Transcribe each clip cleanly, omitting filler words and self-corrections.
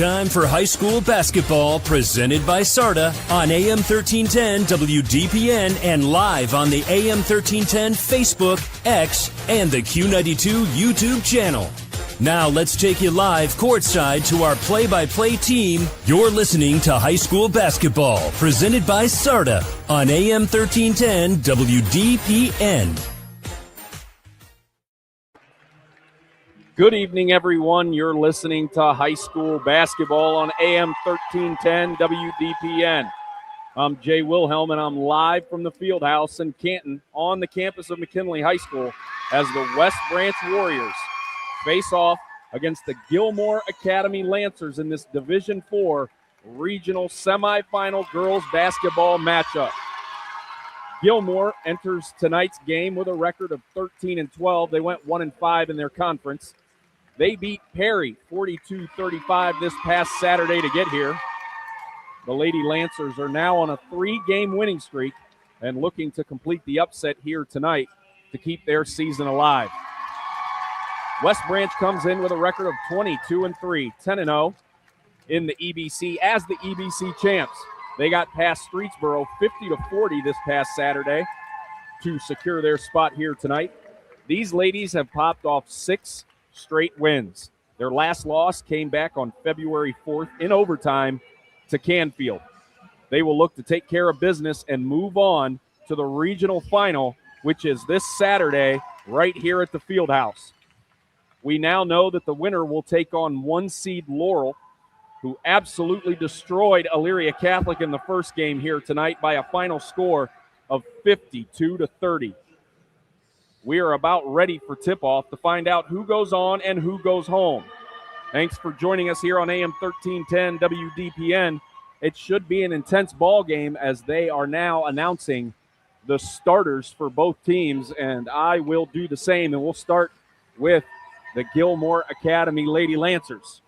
time for high school basketball presented by SARTA on AM 1310 WDPN and live on the AM 1310 Facebook, X, and the Q92 YouTube channel. Now let's take you live courtside to our play-by-play team. You're listening to high school basketball presented by SARTA on AM 1310 WDPN. Good evening, everyone. You're listening to high school basketball on AM 1310 WDPN. I'm Jay Wilhelm, and I'm live from the Fieldhouse in Canton on the campus of McKinley High School as the West Branch Warriors face off against the Gilmour Academy Lancers in this Division IV regional semifinal girls basketball matchup. Gilmour enters tonight's game with a record of 13-12. They went 1-5 in their conference. They beat Perry 42-35 this past Saturday to get here. The Lady Lancers are now on a 3-game winning streak and looking to complete the upset here tonight to keep their season alive. West Branch comes in with a record of 22-3, 10-0 in the EBC as the EBC champs. They got past Streetsboro 50-40 this past Saturday to secure their spot here tonight. These ladies have popped off 6 straight wins. Their last loss came back on February 4th in overtime to Canfield. They will look to take care of business and move on to the regional final, which is this Saturday right here at the Fieldhouse. We now know that the winner will take on 1-seed Laurel, who absolutely destroyed Elyria Catholic in the first game here tonight by a final score of 52-30. We are about ready for tip-off to find out who goes on and who goes home. Thanks for joining us here on AM 1310 WDPN. It should be an intense ball game as they are now announcing the starters for both teams, and I will do the same, and we'll start with the Gilmour Academy Lady Lancers.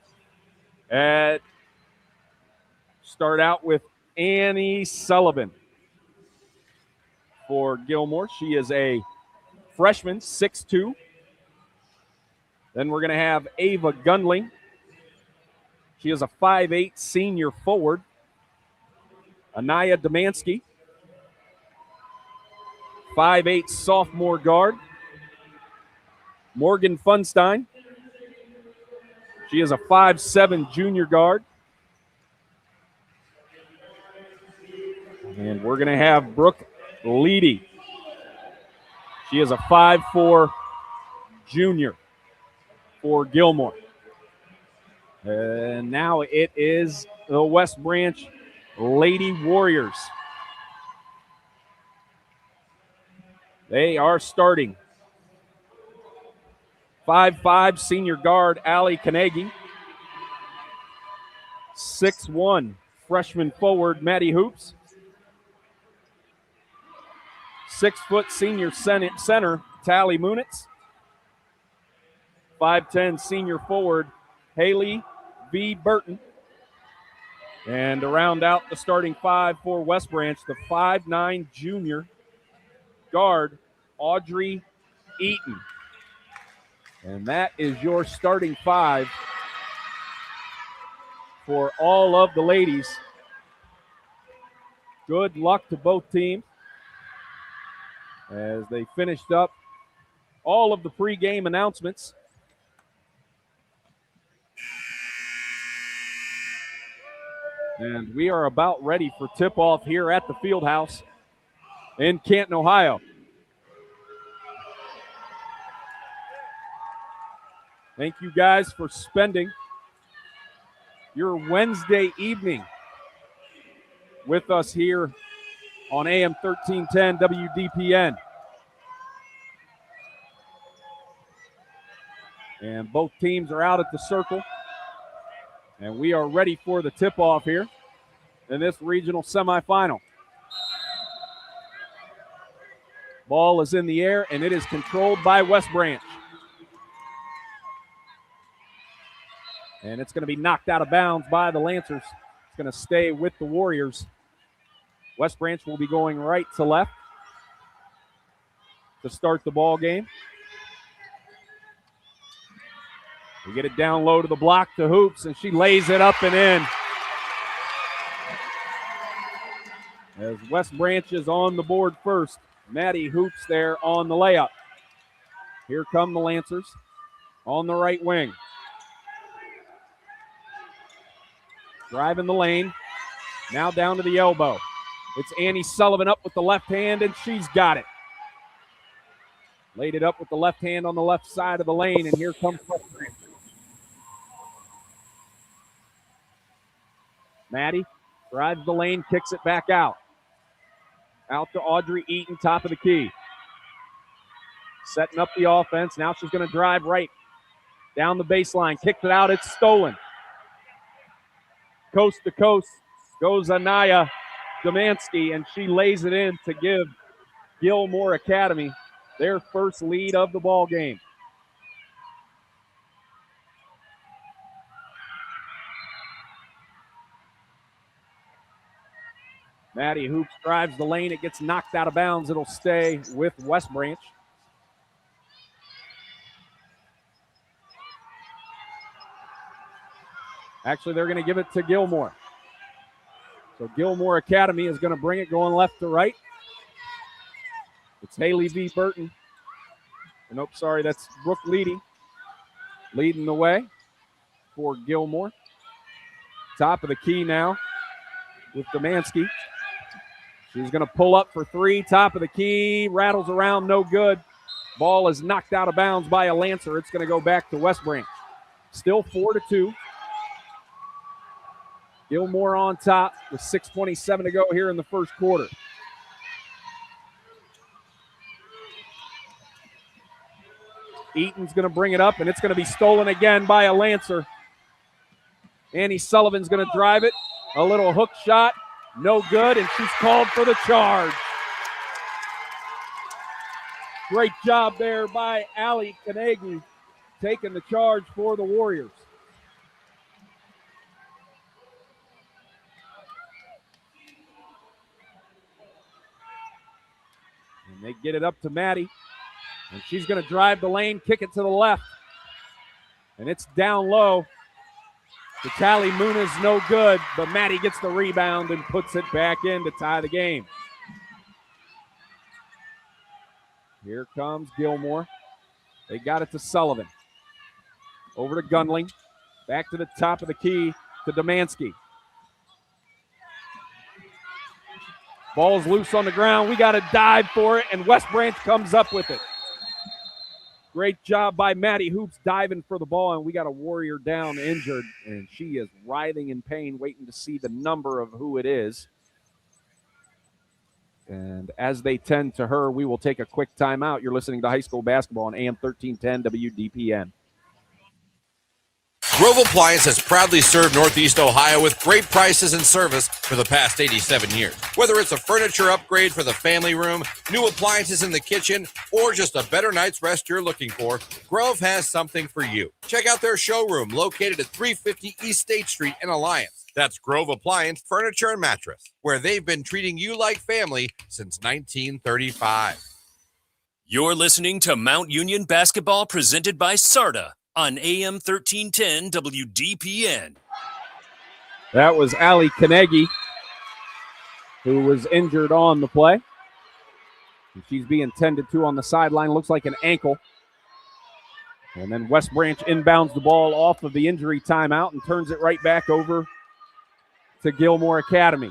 Start out with Annie Sullivan for Gilmour. She is a freshman, 6'2". Then we're going to have Ava Gunling. She is a 5'8" senior forward. Anaya Demansky, 5'8" sophomore guard. Morgan Funstein. She is a 5'7" junior guard. And we're going to have Brooke Leedy. She is a 5'4" junior for Gilmour. And now it is the West Branch Lady Warriors. They are starting 5'5" senior guard Allie Kanegi. 6'1" freshman forward Maddie Hoops. 6-foot senior center Tally Munitz. 5'10" senior forward Haley V. Burton. And to round out the starting 5 for West Branch, the 5'9" junior guard Audrey Eaton. And that is your starting 5 for all of the ladies. Good luck to both teams as they finished up all of the pregame announcements. And we are about ready for tip-off here at the Fieldhouse in Canton, Ohio. Thank you guys for spending your Wednesday evening with us here on AM 1310 WDPN. And both teams are out at the circle. And we are ready for the tip-off here in this regional semifinal. Ball is in the air, and it is controlled by West Branch. And it's going to be knocked out of bounds by the Lancers. It's going to stay with the Warriors. West Branch will be going right to left to start the ball game. We get it down low to the block to Hoops, and she lays it up and in. As West Branch is on the board first. Maddie Hoops there on the layup. Here come the Lancers on the right wing. Driving the lane. Now down to the elbow. It's Annie Sullivan up with the left hand, and she's got it. Laid it up with the left hand on the left side of the lane, and here comes West Branch. Maddie drives the lane, kicks it back out. Out to Audrey Eaton, top of the key. Setting up the offense. Now she's going to drive right down the baseline. Kicks it out. It's stolen. Coast to coast goes Anaya Domansky, and she lays it in to give Gilmour Academy their first lead of the ball game. Maddie Hoops drives the lane. It gets knocked out of bounds. It'll stay with West Branch. Actually, they're going to give it to Gilmour. So Gilmour Academy is going to bring it going left to right. It's Haley V. Burton. Nope, sorry, that's Brooke Leedy leading the way for Gilmour. Top of the key now with Domansky. She's going to pull up for three. Top of the key, rattles around, no good. Ball is knocked out of bounds by a Lancer. It's going to go back to West Branch. Still 4-2. Gilmour on top with 6:27 to go here in the first quarter. Eaton's going to bring it up, and it's going to be stolen again by a Lancer. Annie Sullivan's going to drive it. A little hook shot. No good, and she's called for the charge. Great job there by Allie Kanegi taking the charge for the Warriors. And they get it up to Maddie, and she's going to drive the lane, kick it to the left. And it's down low. The Tally Muniz no good, but Maddie gets the rebound and puts it back in to tie the game. Here comes Gilmour. They got it to Sullivan. Over to Gunling. Back to the top of the key to Domansky. Ball's loose on the ground. We got to dive for it, and West Branch comes up with it. Great job by Maddie Hoops diving for the ball, and we got a Warrior down injured, and she is writhing in pain, waiting to see the number of who it is. And as they tend to her, we will take a quick timeout. You're listening to high school basketball on AM 1310 WDPN. Grove Appliance has proudly served Northeast Ohio with great prices and service for the past 87 years. Whether it's a furniture upgrade for the family room, new appliances in the kitchen, or just a better night's rest you're looking for, Grove has something for you. Check out their showroom located at 350 East State Street in Alliance. That's Grove Appliance Furniture and Mattress, where they've been treating you like family since 1935. You're listening to Mount Union Basketball presented by SARTA on AM 1310 WDPN. That was Allie Kanegi, who was injured on the play. And she's being tended to on the sideline. Looks like an ankle. And then West Branch inbounds the ball off of the injury timeout and turns it right back over to Gilmour Academy.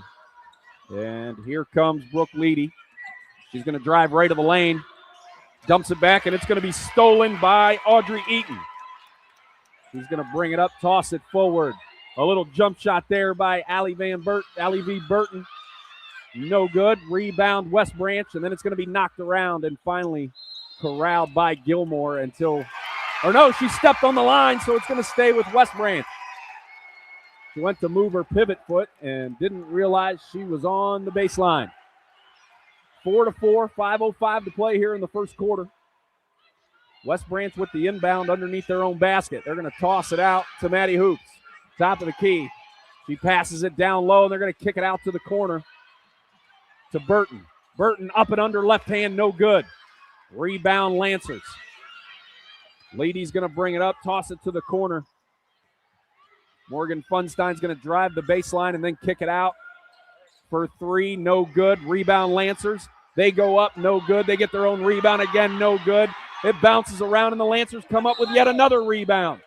And here comes Brooke Leedy. She's going to drive right of the lane. Dumps it back, and it's going to be stolen by Audrey Eaton. She's going to bring it up, toss it forward. A little jump shot there by Allie V. Burton. No good. Rebound West Branch, and then it's going to be knocked around and finally corralled by Gilmour until, or no, she stepped on the line, so it's going to stay with West Branch. She went to move her pivot foot and didn't realize she was on the baseline. 4-4, 5:05 to play here in the first quarter. West Branch with the inbound underneath their own basket. They're going to toss it out to Maddie Hoops. Top of the key. She passes it down low, and they're going to kick it out to the corner to Burton. Burton up and under left hand, no good. Rebound Lancers. Leady's going to bring it up, toss it to the corner. Morgan Funstein's going to drive the baseline and then kick it out for three. No good. Rebound Lancers. They go up. No good. They get their own rebound again. No good. It bounces around, and the Lancers come up with yet another rebound.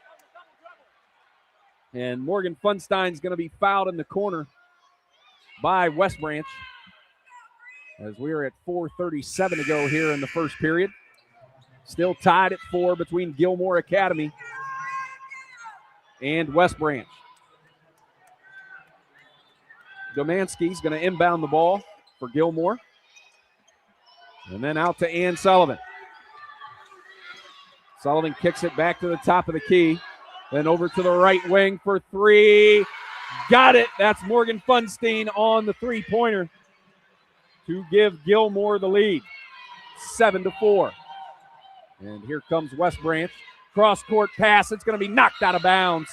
And Morgan Funstein's going to be fouled in the corner by West Branch, as we are at 4:37 to go here in the first period. Still tied at 4 between Gilmour Academy and West Branch. Domanski's going to inbound the ball for Gilmour. And then out to Ann Sullivan. Sullivan kicks it back to the top of the key. Then over to the right wing for three. Got it. That's Morgan Funstein on the three-pointer to give Gilmour the lead. 7-4. And here comes West Branch. Cross-court pass. It's going to be knocked out of bounds.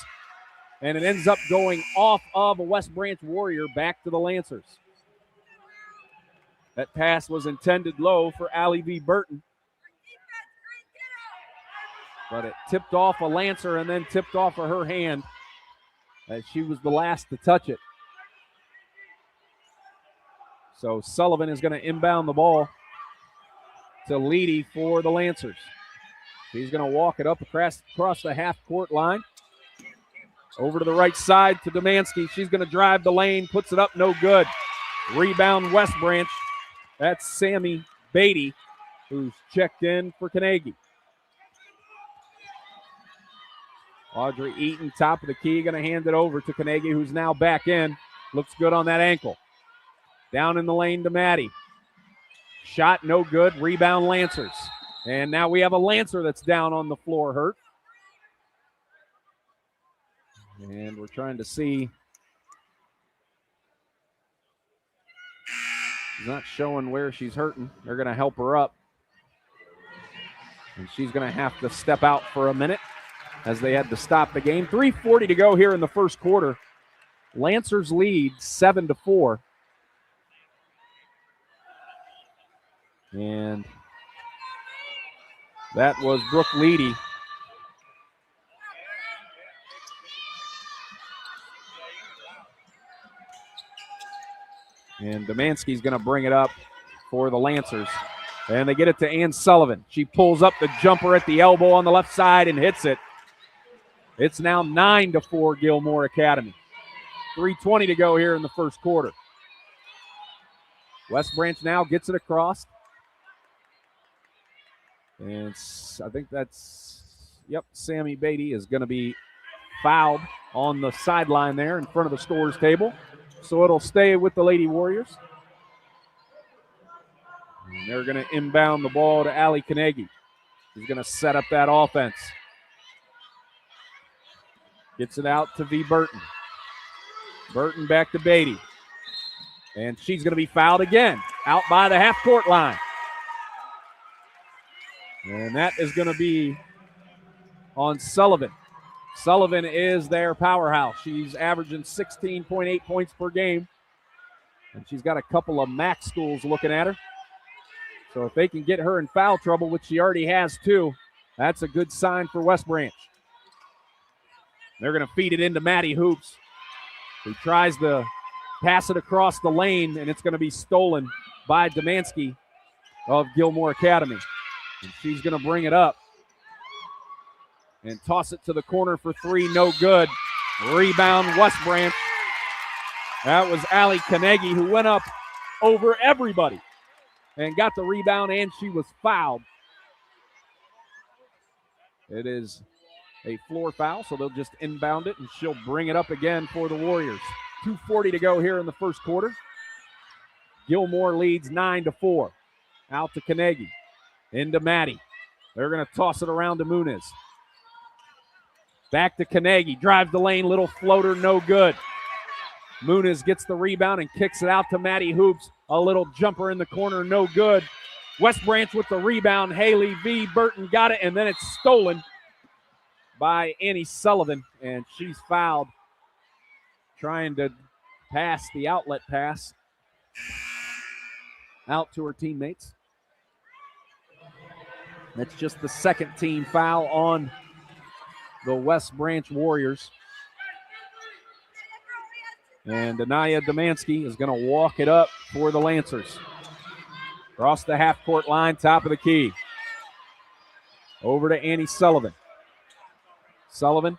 And it ends up going off of a West Branch Warrior back to the Lancers. That pass was intended low for Allie V. Burton. But it tipped off a Lancer and then tipped off of her hand as she was the last to touch it. So Sullivan is going to inbound the ball to Leedy for the Lancers. He's going to walk it up across the half-court line. Over to the right side to Domanski. She's going to drive the lane, puts it up, no good. Rebound West Branch. That's Sammy Beatty, who's checked in for Carnegie. Audrey Eaton, top of the key, going to hand it over to Carnegie, who's now back in. Looks good on that ankle. Down in the lane to Maddie. Shot no good. Rebound Lancers. And now we have a Lancer that's down on the floor hurt. And we're trying to see. She's not showing where she's hurting. They're going to help her up. And she's going to have to step out for a minute as they had to stop the game. 3:40 to go here in the first quarter. Lancers lead 7-4. And that was Brooke Leedy. And Domanski's going to bring it up for the Lancers. And they get it to Ann Sullivan. She pulls up the jumper at the elbow on the left side and hits it. It's now 9-4 Gilmour Academy. 3:20 to go here in the first quarter. West Branch now gets it across. And I think that's, Sammy Beatty is going to be fouled on the sideline there in front of the scorer's table. So it'll stay with the Lady Warriors. And they're going to inbound the ball to Allie Carnegie. She's going to set up that offense. Gets it out to V. Burton. Burton back to Beatty. And she's going to be fouled again out by the half-court line. And that is going to be on Sullivan. Sullivan is their powerhouse. She's averaging 16.8 points per game. And she's got a couple of MAC schools looking at her. So if they can get her in foul trouble, which she already has too, that's a good sign for West Branch. They're going to feed it into Maddie Hoops, who tries to pass it across the lane, and it's going to be stolen by Domanski of Gilmour Academy. And she's going to bring it up and toss it to the corner for three, no good. Rebound West Branch. That was Allie Carnegie, who went up over everybody and got the rebound, and she was fouled. It is a floor foul, so they'll just inbound it, and she'll bring it up again for the Warriors. 2:40 to go here in the first quarter. Gilmour leads 9-4. Out to Carnegie. Into Maddie. They're going to toss it around to Muniz. Back to Carnegie. Drives the lane. Little floater. No good. Muniz gets the rebound and kicks it out to Maddie Hoops. A little jumper in the corner. No good. West Branch with the rebound. Haley V. Burton got it, and then it's stolen by Annie Sullivan, and she's fouled trying to pass the outlet pass out to her teammates. That's just the second team foul on the West Branch Warriors. And Anaya Domansky is going to walk it up for the Lancers. Across the half-court line, top of the key. Over to Annie Sullivan. Sullivan,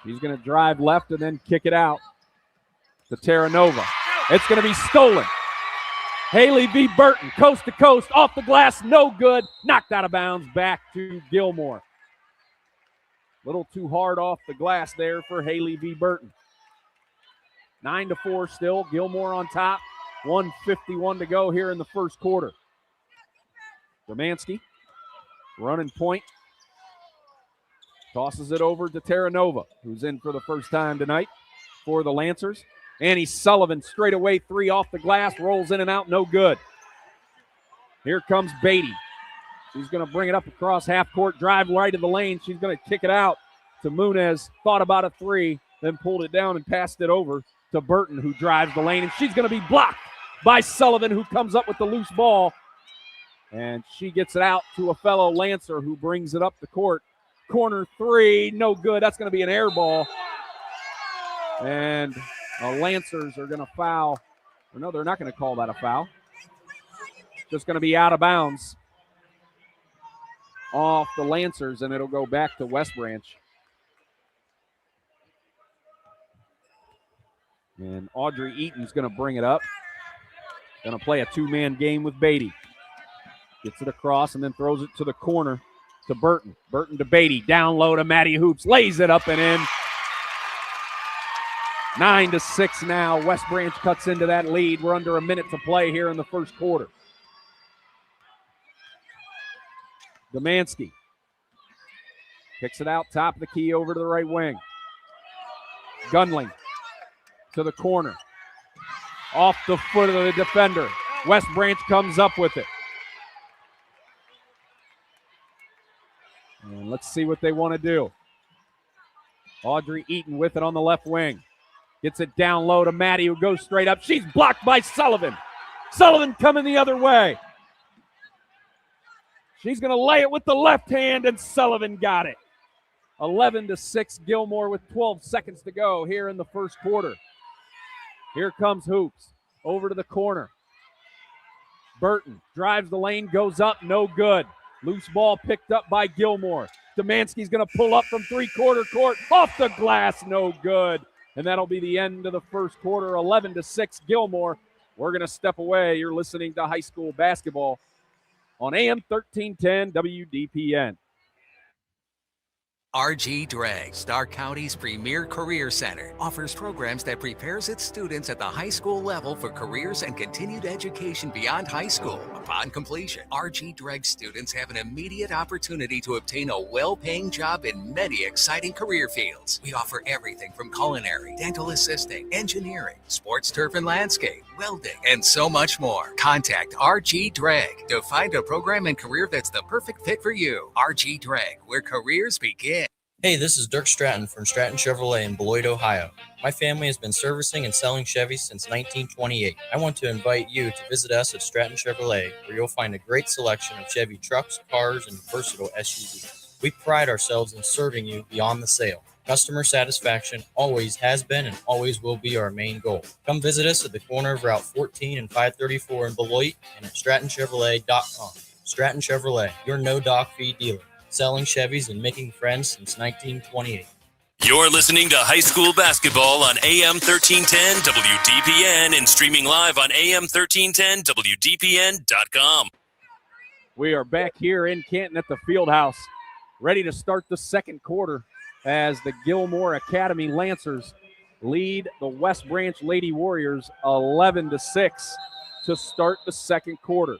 she's going to drive left and then kick it out to Terranova. It's going to be stolen. Haley V. Burton, coast to coast, off the glass, no good. Knocked out of bounds, back to Gilmour. Little too hard off the glass there for Haley V. Burton. 9-4 still, Gilmour on top. 1:51 to go here in the first quarter. Domansky, running point. Tosses it over to Terranova, who's in for the first time tonight for the Lancers. Annie Sullivan, straight away three off the glass, rolls in and out, no good. Here comes Beatty. She's going to bring it up across half court, drive right of the lane. She's going to kick it out to Munez. Thought about a three, then pulled it down and passed it over to Burton, who drives the lane. And she's going to be blocked by Sullivan, who comes up with the loose ball. And she gets it out to a fellow Lancer, who brings it up the court. Corner three, no good. That's going to be an air ball. And the Lancers are going to foul. Or no, they're not going to call that a foul. Just going to be out of bounds off the Lancers, and it'll go back to West Branch. And Audrey Eaton's going to bring it up. Going to play a two-man game with Beatty. Gets it across and then throws it to the corner to Burton. Burton to Beatty. Down low to Maddie Hoops. Lays it up and in. 9-6 now. West Branch cuts into that lead. We're under a minute to play here in the first quarter. Domansky kicks it out, top of the key over to the right wing. Gunling to the corner. Off the foot of the defender. West Branch comes up with it. And let's see what they want to do. Audrey Eaton with it on the left wing. Gets it down low to Maddie, who goes straight up. She's blocked by Sullivan. Sullivan coming the other way. She's going to lay it with the left hand, and Sullivan got it. 11-6, Gilmour with 12 seconds to go here in the first quarter. Here comes Hoops. Over to the corner. Burton drives the lane, goes up, no good. Loose ball picked up by Gilmour. Domansky's going to pull up from three-quarter court. Off the glass, no good. And that'll be the end of the first quarter, 11-6, Gilmour. We're going to step away. You're listening to high school basketball on AM 1310 WDPN. RG Drag, Stark County's premier career center, offers programs that prepares its students at the high school level for careers and continued education beyond high school. Upon completion, RG Drag students have an immediate opportunity to obtain a well-paying job in many exciting career fields. We offer everything from culinary, dental assisting, engineering, sports turf and landscape, welding, and so much more. Contact RG Drag to find a program and career that's the perfect fit for you. RG Drag, where careers begin. Hey, this is Dirk Stratton from Stratton Chevrolet in Beloit, Ohio. My family has been servicing and selling Chevys since 1928. I want to invite you to visit us at Stratton Chevrolet, where you'll find a great selection of Chevy trucks, cars, and versatile SUVs. We pride ourselves in serving you beyond the sale. Customer satisfaction always has been and always will be our main goal. Come visit us at the corner of Route 14 and 534 in Beloit and at StrattonChevrolet.com. Stratton Chevrolet, your no-dock fee dealer. Selling Chevys and making friends since 1928. You're listening to high school basketball on AM 1310 WDPN and streaming live on AM 1310 WDPN.com. We are back here in Canton at the Fieldhouse, ready to start the second quarter as the Gilmour Academy Lancers lead the West Branch Lady Warriors 11-6 to start the second quarter.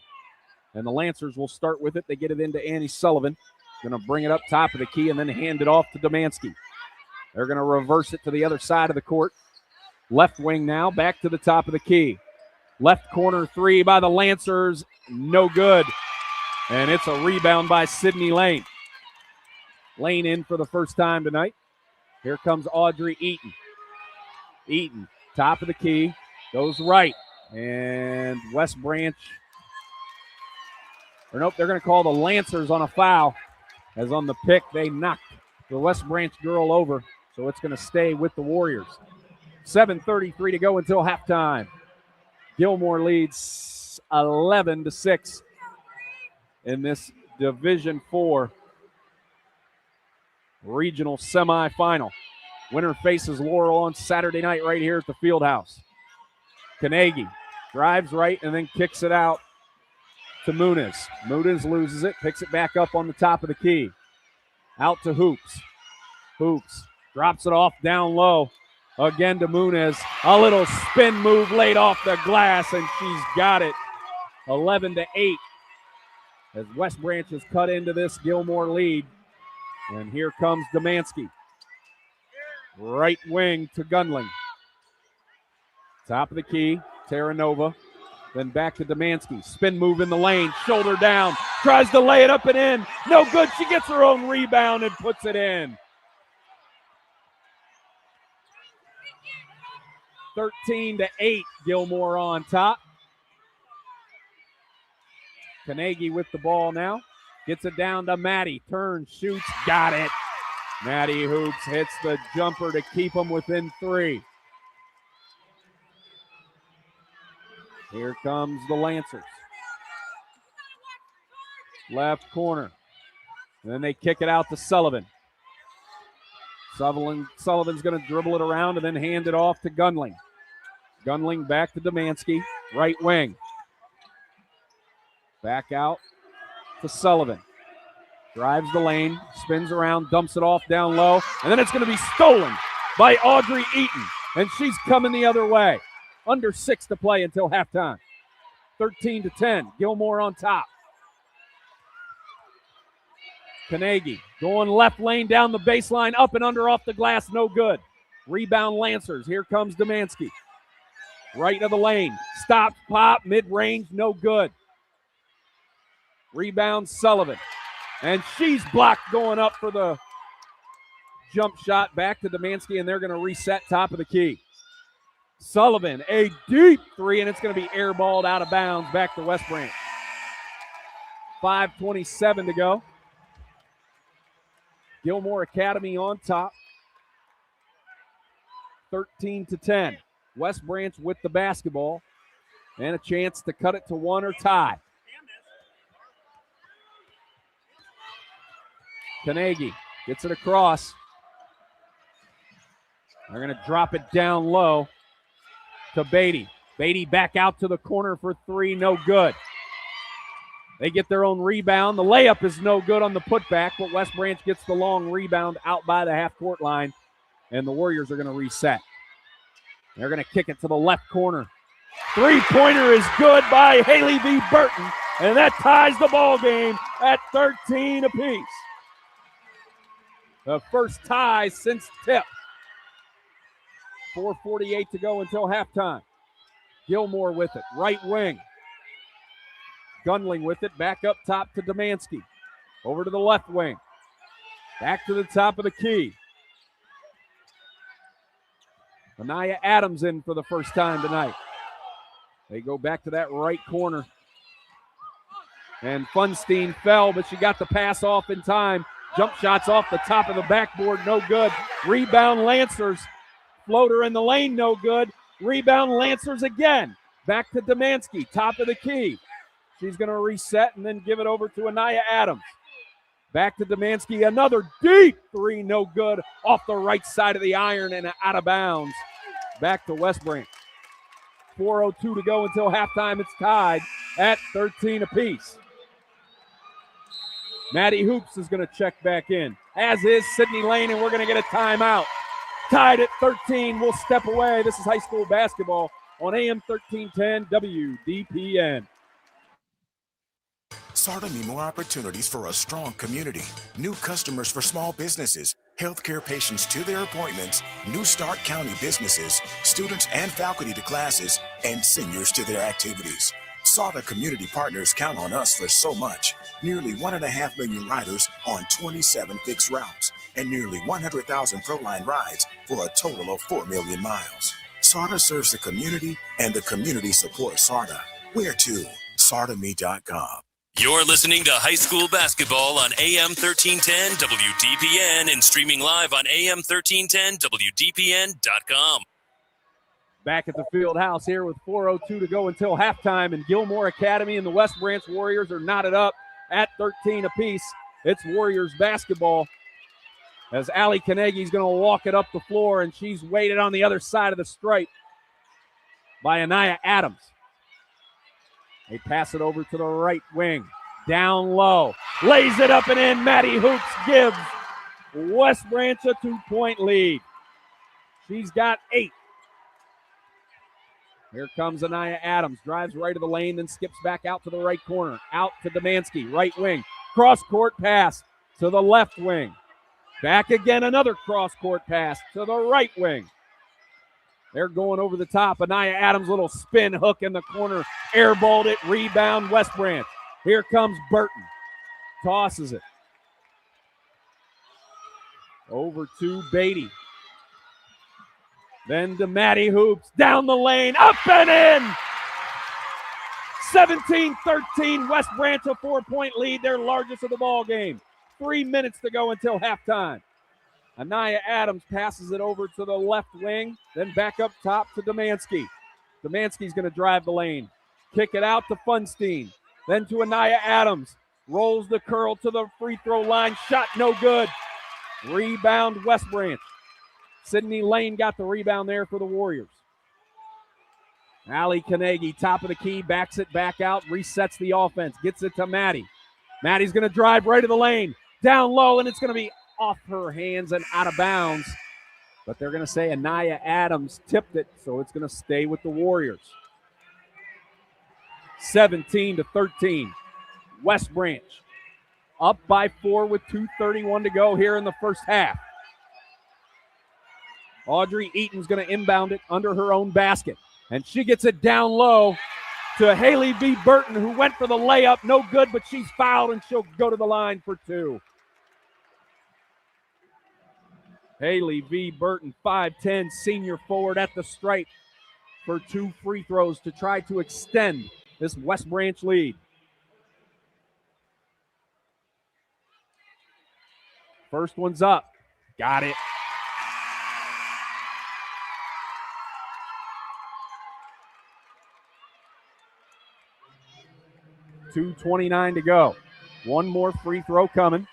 And the Lancers will start with it. They get it into Annie Sullivan. Going to bring it up top of the key and then hand it off to Domansky. They're going to reverse it to the other side of the court. Left wing now, back to the top of the key. Left corner three by the Lancers, no good. And it's a rebound by Sydney Lane. Lane in for the first time tonight. Here comes Audrey Eaton. Eaton, top of the key, goes right. And West Branch Or nope, they're going to call the Lancers on a foul. As on the pick, they knocked the West Branch girl over. So it's going to stay with the Warriors. 7:33 to go until halftime. Gilmour leads 11-6 in this Division IV regional semifinal. Winner faces Laurel on Saturday night right here at the Fieldhouse. Kanegi drives right and then kicks it out to Muniz. Muniz loses it, picks it back up on the top of the key. Out to Hoops. Hoops drops it off down low. Again to Muniz. A little spin move laid off the glass, and she's got it. 11-8. As West Branch has cut into this Gilmour lead. And here comes Domanski. Right wing to Gunling. Top of the key, Terranova. Then back to Domanski. Spin move in the lane, shoulder down. Tries to lay it up and in. No good. She gets her own rebound and puts it in. 13-8, Gilmour on top. Kanegi with the ball now. Gets it down to Maddie. Turns, shoots, got it. Maddie Hoops hits the jumper to keep them within 3. Here comes the Lancers. Left corner. And then they kick it out to Sullivan. Sullivan's going to dribble it around and then hand it off to Gunling. Gunling back to Domanski, right wing. Back out to Sullivan. Drives the lane, spins around, dumps it off down low, and then it's going to be stolen by Audrey Eaton, and she's coming the other way. Under 6 to play until halftime. 13-10, Gilmour on top. Kanegi going left lane down the baseline, up and under off the glass, no good. Rebound Lancers, here comes Domanski. Right of the lane, stop, pop, mid-range, no good. Rebound Sullivan. And she's blocked going up for the jump shot back to Domanski, and they're going to reset top of the key. Sullivan, a deep 3, and it's going to be airballed out of bounds back to West Branch. 5:27 to go. Gilmour Academy on top. 13-10. West Branch with the basketball and a chance to cut it to 1 or tie. Kanegi gets it across. They're going to drop it down low to Beatty. Beatty back out to the corner for 3, no good. They get their own rebound. The layup is no good on the putback, but West Branch gets the long rebound out by the half-court line, and the Warriors are going to reset. They're going to kick it to the left corner. Three-pointer is good by Haley V. Burton, and that ties the ball game at 13 apiece. The first tie since tip. 4:48 to go until halftime. Gilmour with it, right wing. Gunling with it, back up top to Domanski. Over to the left wing. Back to the top of the key. Anaya Adams in for the first time tonight. They go back to that right corner. And Funstein fell, but she got the pass off in time. Jump shots off the top of the backboard, no good. Rebound Lancers. Floater in the lane, no good. Rebound Lancers again. Back to Domanski, top of the key. She's going to reset and then give it over to Anaya Adams. Back to Domanski, another deep 3, no good. Off the right side of the iron and out of bounds. Back to West Branch. 4:02 to go until halftime. It's tied at 13 apiece. Maddie Hoops is going to check back in, as is Sydney Lane, and we're going to get a timeout. Tied at 13. We'll step away. This is high school basketball on AM 1310 WDPN. SARTA need more opportunities for a strong community, new customers for small businesses, healthcare patients to their appointments, New Start County businesses, students and faculty to classes, and seniors to their activities. SARTA community partners count on us for so much. Nearly 1.5 million riders on 27 fixed routes, and nearly 100,000 ProLine rides for a total of 4 million miles. SARTA serves the community, and the community supports SARTA. Where to? SARTAMe.com. You're listening to high school basketball on AM 1310 WDPN and streaming live on AM 1310 WDPN.com. Back at the field house here with 4:02 to go until halftime, and Gilmour Academy and the West Branch Warriors are knotted up at 13 apiece. It's Warriors basketball as Allie Carnegie's going to walk it up the floor, and she's weighted on the other side of the stripe by Anaya Adams. They pass it over to the right wing. Down low. Lays it up and in. Maddie Hoops gives West Branch a 2-point lead. She's got 8. Here comes Anaya Adams. Drives right of the lane, then skips back out to the right corner. Out to Demansky, right wing. Cross-court pass to the left wing. Back again, another cross-court pass to the right wing. They're going over the top. Anaya Adams, little spin hook in the corner. Airballed it. Rebound, West Branch. Here comes Burton. Tosses it. Over to Beatty. Then to Maddie Hoops. Down the lane. Up and in. 17-13. West Branch a 4-point lead. Their largest of the ball game. 3 minutes to go until halftime. Anaya Adams passes it over to the left wing, then back up top to Demansky. Demansky's going to drive the lane. Kick it out to Funstein. Then to Anaya Adams. Rolls the curl to the free throw line. Shot no good. Rebound West Branch. Sydney Lane got the rebound there for the Warriors. Allie Carnegie, top of the key, backs it back out, resets the offense, gets it to Maddie. Maddie's going to drive right to the lane. Down low, and it's going to be off her hands and out of bounds. But they're going to say Anaya Adams tipped it, so it's going to stay with the Warriors. 17-13. West Branch up by 4 with 2:31 to go here in the first half. Audrey Eaton's going to inbound it under her own basket. And she gets it down low to Haley V. Burton, who went for the layup. No good, but she's fouled, and she'll go to the line for 2. Haley V. Burton, 5'10", senior forward at the stripe for 2 free throws to try to extend this West Branch lead. First one's up. Got it. .229 to go. One more free throw coming.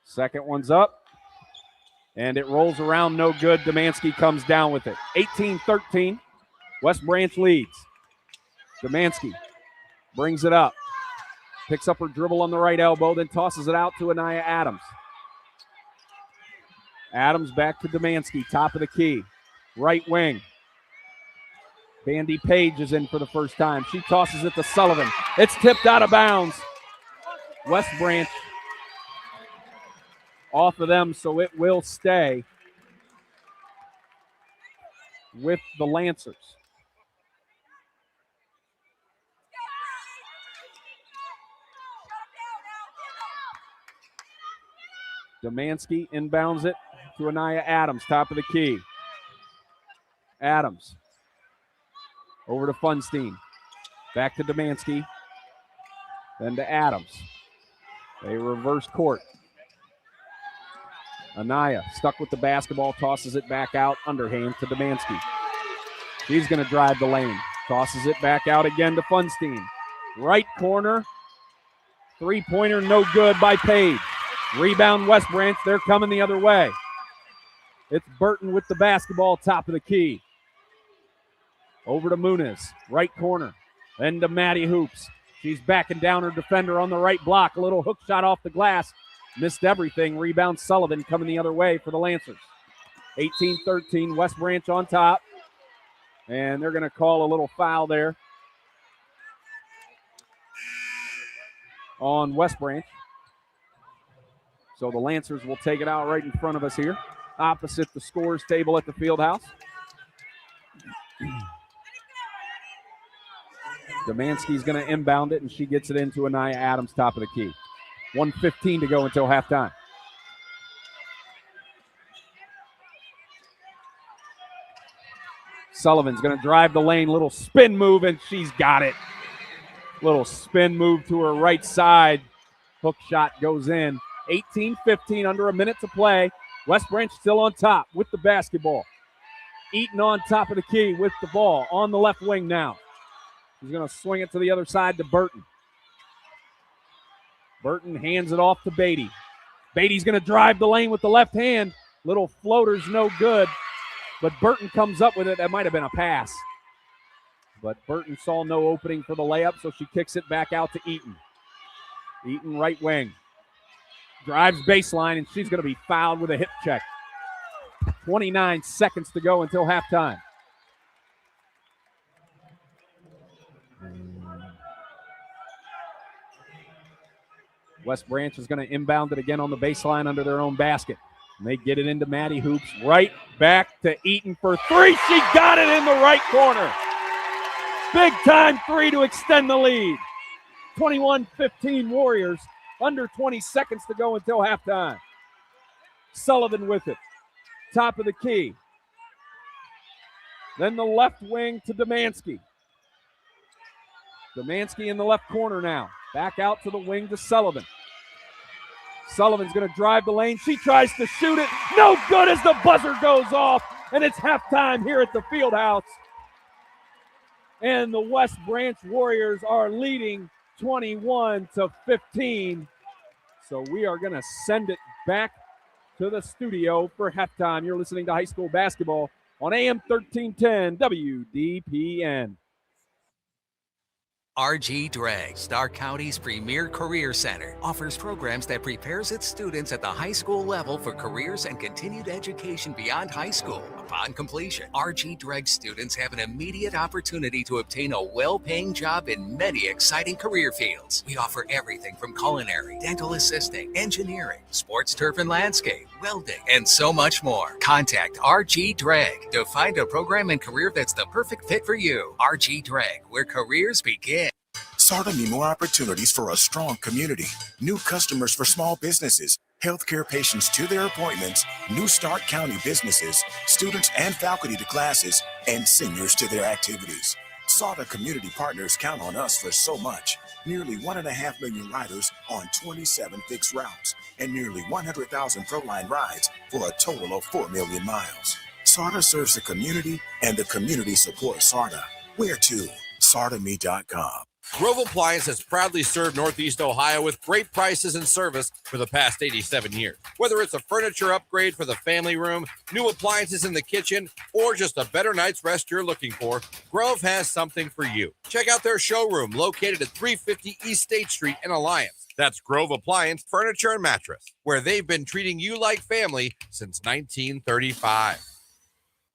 Second one's up. And it rolls around, no good. Demansky comes down with it. 18-13. West Branch leads. Demansky brings it up. Picks up her dribble on the right elbow, then tosses it out to Anaya Adams. Adams back to Demansky, top of the key. Right wing. Bandy Page is in for the first time. She tosses it to Sullivan. It's tipped out of bounds. West Branch off of them, so it will stay with the Lancers. Demansky inbounds it to Anaya Adams, top of the key. Adams over to Funstein. Back to Demansky. Then to Adams. They reverse court. Anaya stuck with the basketball, tosses it back out, underhand to Demansky. He's going to drive the lane. Tosses it back out again to Funstein. Right corner. Three-pointer no good by Page. Rebound West Branch. They're coming the other way. It's Burton with the basketball, top of the key. Over to Muniz, right corner. Then to Maddie Hoops. She's backing down her defender on the right block. A little hook shot off the glass. Missed everything. Rebound Sullivan coming the other way for the Lancers. 18-13, West Branch on top. And they're going to call a little foul there on West Branch. So the Lancers will take it out right in front of us here, opposite the scores table at the field house. Demansky's going to inbound it, and she gets it into Anaya Adams, top of the key. 1:15 to go until halftime. Sullivan's going to drive the lane, little spin move, and she's got it. Little spin move to her right side. Hook shot goes in. 18-15, under a minute to play. West Branch still on top with the basketball. Eaton on top of the key with the ball on the left wing now. He's going to swing it to the other side to Burton. Burton hands it off to Beatty. Beatty's going to drive the lane with the left hand. Little floater's no good, but Burton comes up with it. That might have been a pass. But Burton saw no opening for the layup, so she kicks it back out to Eaton. Eaton right wing. Drives baseline, and she's going to be fouled with a hip check. 29 seconds to go until halftime. West Branch is going to inbound it again on the baseline under their own basket. And they get it into Maddie Hoops. Right back to Eaton for three. She got it in the right corner. Big time three to extend the lead. 21-15 Warriors. Under 20 seconds to go until halftime. Sullivan with it. Top of the key. Then the left wing to Demansky. Demansky in the left corner now. Back out to the wing to Sullivan. Sullivan's going to drive the lane. She tries to shoot it. No good as the buzzer goes off. And it's halftime here at the Fieldhouse. And the West Branch Warriors are leading 21-15. So we are going to send it back to the studio for halftime. You're listening to high school basketball on AM 1310 WDPN. RG Drag, Star County's premier career center, offers programs that prepares its students at the high school level for careers and continued education beyond high school. Upon completion, RG Drag students have an immediate opportunity to obtain a well-paying job in many exciting career fields. We offer everything from culinary, dental assisting, engineering, sports turf and landscape, welding, and so much more. Contact RG Drag to find a program and career that's the perfect fit for you. RG Drag, where careers begin. SARTA need more opportunities for a strong community, new customers for small businesses, healthcare patients to their appointments, new Stark County businesses, students and faculty to classes, and seniors to their activities. SARTA community partners count on us for so much. Nearly 1.5 million riders on 27 fixed routes, and nearly 100,000 ProLine rides for a total of 4 million miles. SARTA serves the community, and the community supports SARTA. Where to? SARTAme.com. Grove Appliance has proudly served Northeast Ohio with great prices and service for the past 87 years. Whether it's a furniture upgrade for the family room, new appliances in the kitchen, or just a better night's rest you're looking for, Grove has something for you. Check out their showroom located at 350 East State Street in Alliance. That's Grove Appliance Furniture and Mattress, where they've been treating you like family since 1935.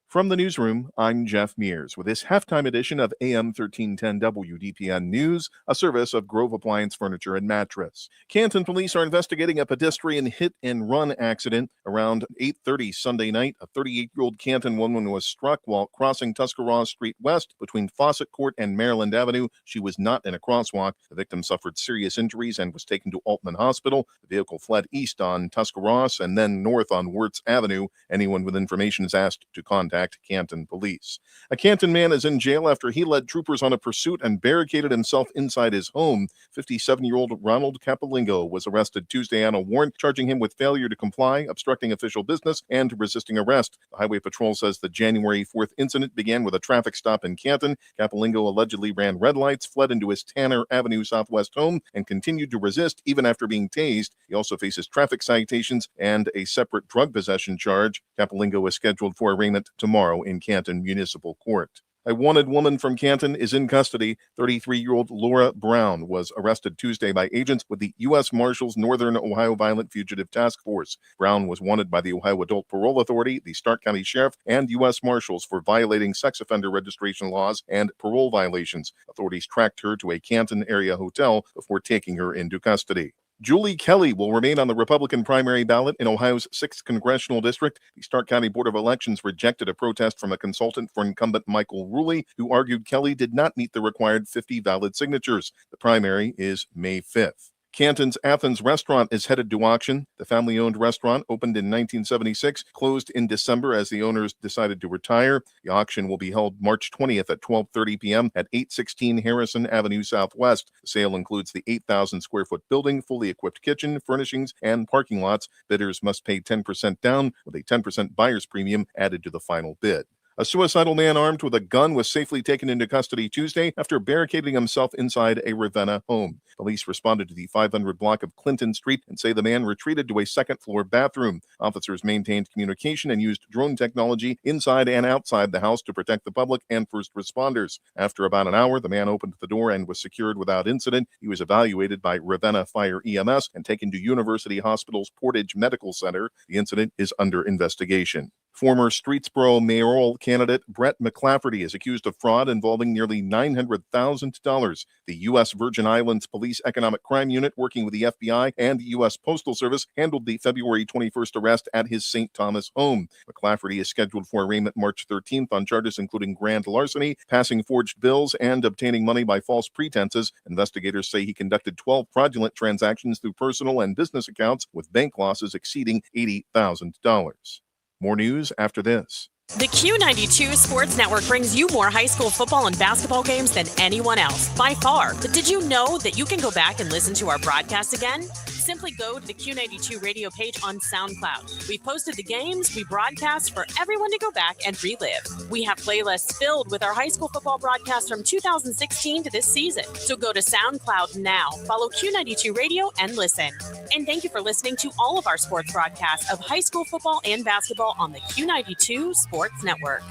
From the newsroom, I'm Jeff Mears with this halftime edition of AM 1310 WDPN News, a service of Grove Appliance Furniture and Mattress. Canton police are investigating a pedestrian hit-and-run accident. Around 8:30 Sunday night, a 38-year-old Canton woman was struck while crossing Tuscarawas Street West between Fawcett Court and Maryland Avenue. She was not in a crosswalk. The victim suffered serious injuries and was taken to Altman Hospital. The vehicle fled east on Tuscarawas and then north on Wirtz Avenue. Anyone with information is asked to contact Canton police. A Canton man is in jail after he led troopers on a pursuit and barricaded himself inside his home. 57-year-old Ronald Capolingo was arrested Tuesday on a warrant charging him with failure to comply, obstructing official business, and resisting arrest. The Highway Patrol says the January 4th incident began with a traffic stop in Canton. Capolingo allegedly ran red lights, fled into his Tanner Avenue Southwest home, and continued to resist even after being tased. He also faces traffic citations and a separate drug possession charge. Capolingo is scheduled for arraignment tomorrow in Canton Municipal Court. A wanted woman from Canton is in custody. 33-year-old Laura Brown was arrested Tuesday by agents with the U.S. Marshals Northern Ohio Violent Fugitive Task Force. Brown was wanted by the Ohio Adult Parole Authority, the Stark County Sheriff, and U.S. Marshals for violating sex offender registration laws and parole violations. Authorities tracked her to a Canton area hotel before taking her into custody. Julie Kelly will remain on the Republican primary ballot in Ohio's 6th congressional district. The Stark County Board of Elections rejected a protest from a consultant for incumbent Michael Ruley, who argued Kelly did not meet the required 50 valid signatures. The primary is May 5th. Canton's Athens restaurant is headed to auction. The family-owned restaurant opened in 1976, closed in December as the owners decided to retire. The auction will be held March 20th at 12:30 p.m. at 816 Harrison Avenue Southwest. The sale includes the 8,000 square foot building, fully equipped kitchen, furnishings, and parking lots. Bidders must pay 10% down with a 10% buyer's premium added to the final bid. A suicidal man armed with a gun was safely taken into custody Tuesday after barricading himself inside a Ravenna home. Police responded to the 500 block of Clinton Street and say the man retreated to a second-floor bathroom. Officers maintained communication and used drone technology inside and outside the house to protect the public and first responders. After about an hour, the man opened the door and was secured without incident. He was evaluated by Ravenna Fire EMS and taken to University Hospital's Portage Medical Center. The incident is under investigation. Former Streetsboro mayoral candidate Brett McClafferty is accused of fraud involving nearly $900,000. The U.S. Virgin Islands Police Economic Crime Unit, working with the FBI and the U.S. Postal Service, handled the February 21st arrest at his St. Thomas home. McClafferty is scheduled for arraignment March 13th on charges including grand larceny, passing forged bills, and obtaining money by false pretenses. Investigators say he conducted 12 fraudulent transactions through personal and business accounts with bank losses exceeding $80,000. More news after this. The Q92 Sports Network brings you more high school football and basketball games than anyone else, by far. But did you know that you can go back and listen to our broadcast again? Simply go to the Q92 radio page on SoundCloud. We posted the games we broadcast for everyone to go back and relive. We have playlists filled with our high school football broadcasts from 2016 to this season. So go to SoundCloud now, follow Q92 Radio, and listen. And thank you for listening to all of our sports broadcasts of high school football and basketball on the Q92 Sports Network.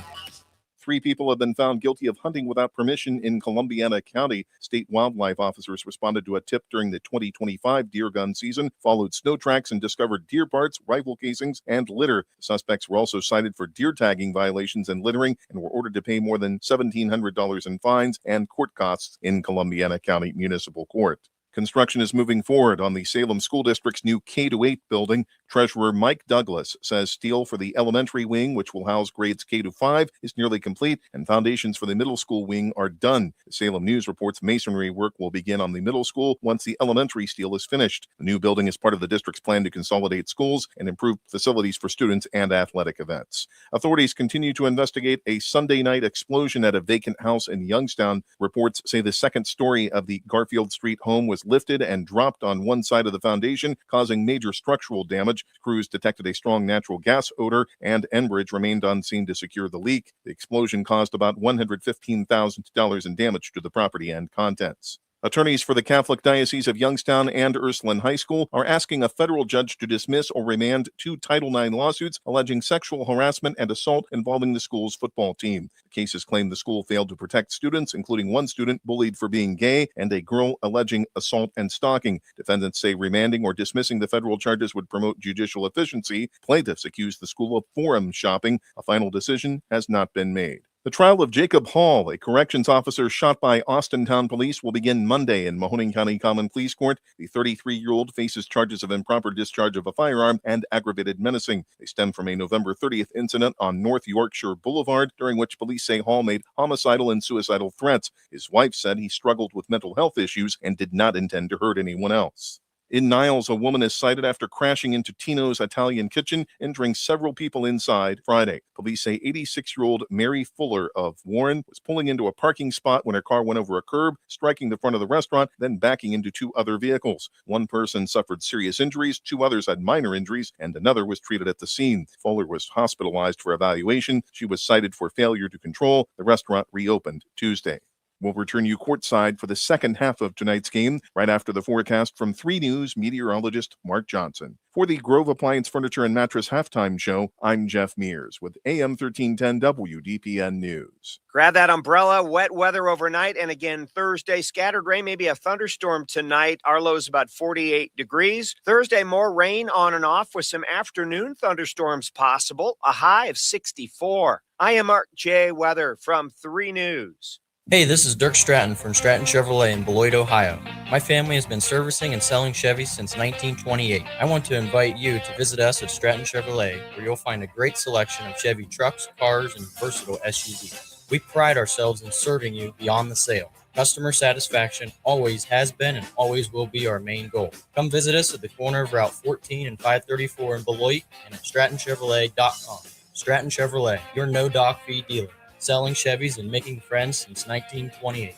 3 people have been found guilty of hunting without permission in Columbiana County. State wildlife officers responded to a tip during the 2025 deer gun season, followed snow tracks, and discovered deer parts, rifle casings, and litter. The suspects were also cited for deer tagging violations and littering and were ordered to pay more than $1,700 in fines and court costs in Columbiana County Municipal Court. Construction is moving forward on the Salem School District's new K-8 building. Treasurer Mike Douglas says steel for the elementary wing, which will house grades K-5, is nearly complete, and foundations for the middle school wing are done. The Salem News reports masonry work will begin on the middle school once the elementary steel is finished. The new building is part of the district's plan to consolidate schools and improve facilities for students and athletic events. Authorities continue to investigate a Sunday night explosion at a vacant house in Youngstown. Reports say the second story of the Garfield Street home was lifted and dropped on one side of the foundation, causing major structural damage. Crews detected a strong natural gas odor, and Enbridge remained on scene to secure the leak. The explosion caused about $115,000 in damage to the property and contents. Attorneys for the Catholic Diocese of Youngstown and Ursuline High School are asking a federal judge to dismiss or remand 2 Title IX lawsuits alleging sexual harassment and assault involving the school's football team. The cases claim the school failed to protect students, including one student bullied for being gay and a girl alleging assault and stalking. Defendants say remanding or dismissing the federal charges would promote judicial efficiency. Plaintiffs accuse the school of forum shopping. A final decision has not been made. The trial of Jacob Hall, a corrections officer shot by Austintown police, will begin Monday in Mahoning County Common Pleas Court. The 33-year-old faces charges of improper discharge of a firearm and aggravated menacing. They stem from a November 30th incident on North Yorkshire Boulevard, during which police say Hall made homicidal and suicidal threats. His wife said he struggled with mental health issues and did not intend to hurt anyone else. In Niles, a woman is cited after crashing into Tino's Italian Kitchen, injuring several people inside Friday. Police say 86-year-old Mary Fuller of Warren was pulling into a parking spot when her car went over a curb, striking the front of the restaurant, then backing into 2 other vehicles. One person suffered serious injuries, 2 others had minor injuries, and another was treated at the scene. Fuller was hospitalized for evaluation. She was cited for failure to control. The restaurant reopened Tuesday. We'll return you courtside for the second half of tonight's game, right after the forecast from 3 News meteorologist Mark Johnson. For the Grove Appliance Furniture and Mattress Halftime Show, I'm Jeff Mears with AM 1310 WDPN News. Grab that umbrella, wet weather overnight, and again Thursday, scattered rain, maybe a thunderstorm tonight. Our low is about 48 degrees. Thursday, more rain on and off with some afternoon thunderstorms possible, a high of 64. I am Mark J. Weather from 3 News. Hey, this is Dirk Stratton from Stratton Chevrolet in Beloit, Ohio. My family has been servicing and selling Chevys since 1928. I want to invite you to visit us at Stratton Chevrolet, where you'll find a great selection of Chevy trucks, cars, and versatile SUVs. We pride ourselves in serving you beyond the sale. Customer satisfaction always has been and always will be our main goal. Come visit us at the corner of Route 14 and 534 in Beloit and at StrattonChevrolet.com. Stratton Chevrolet, your no-dock fee dealer. Selling Chevys and making friends since 1928.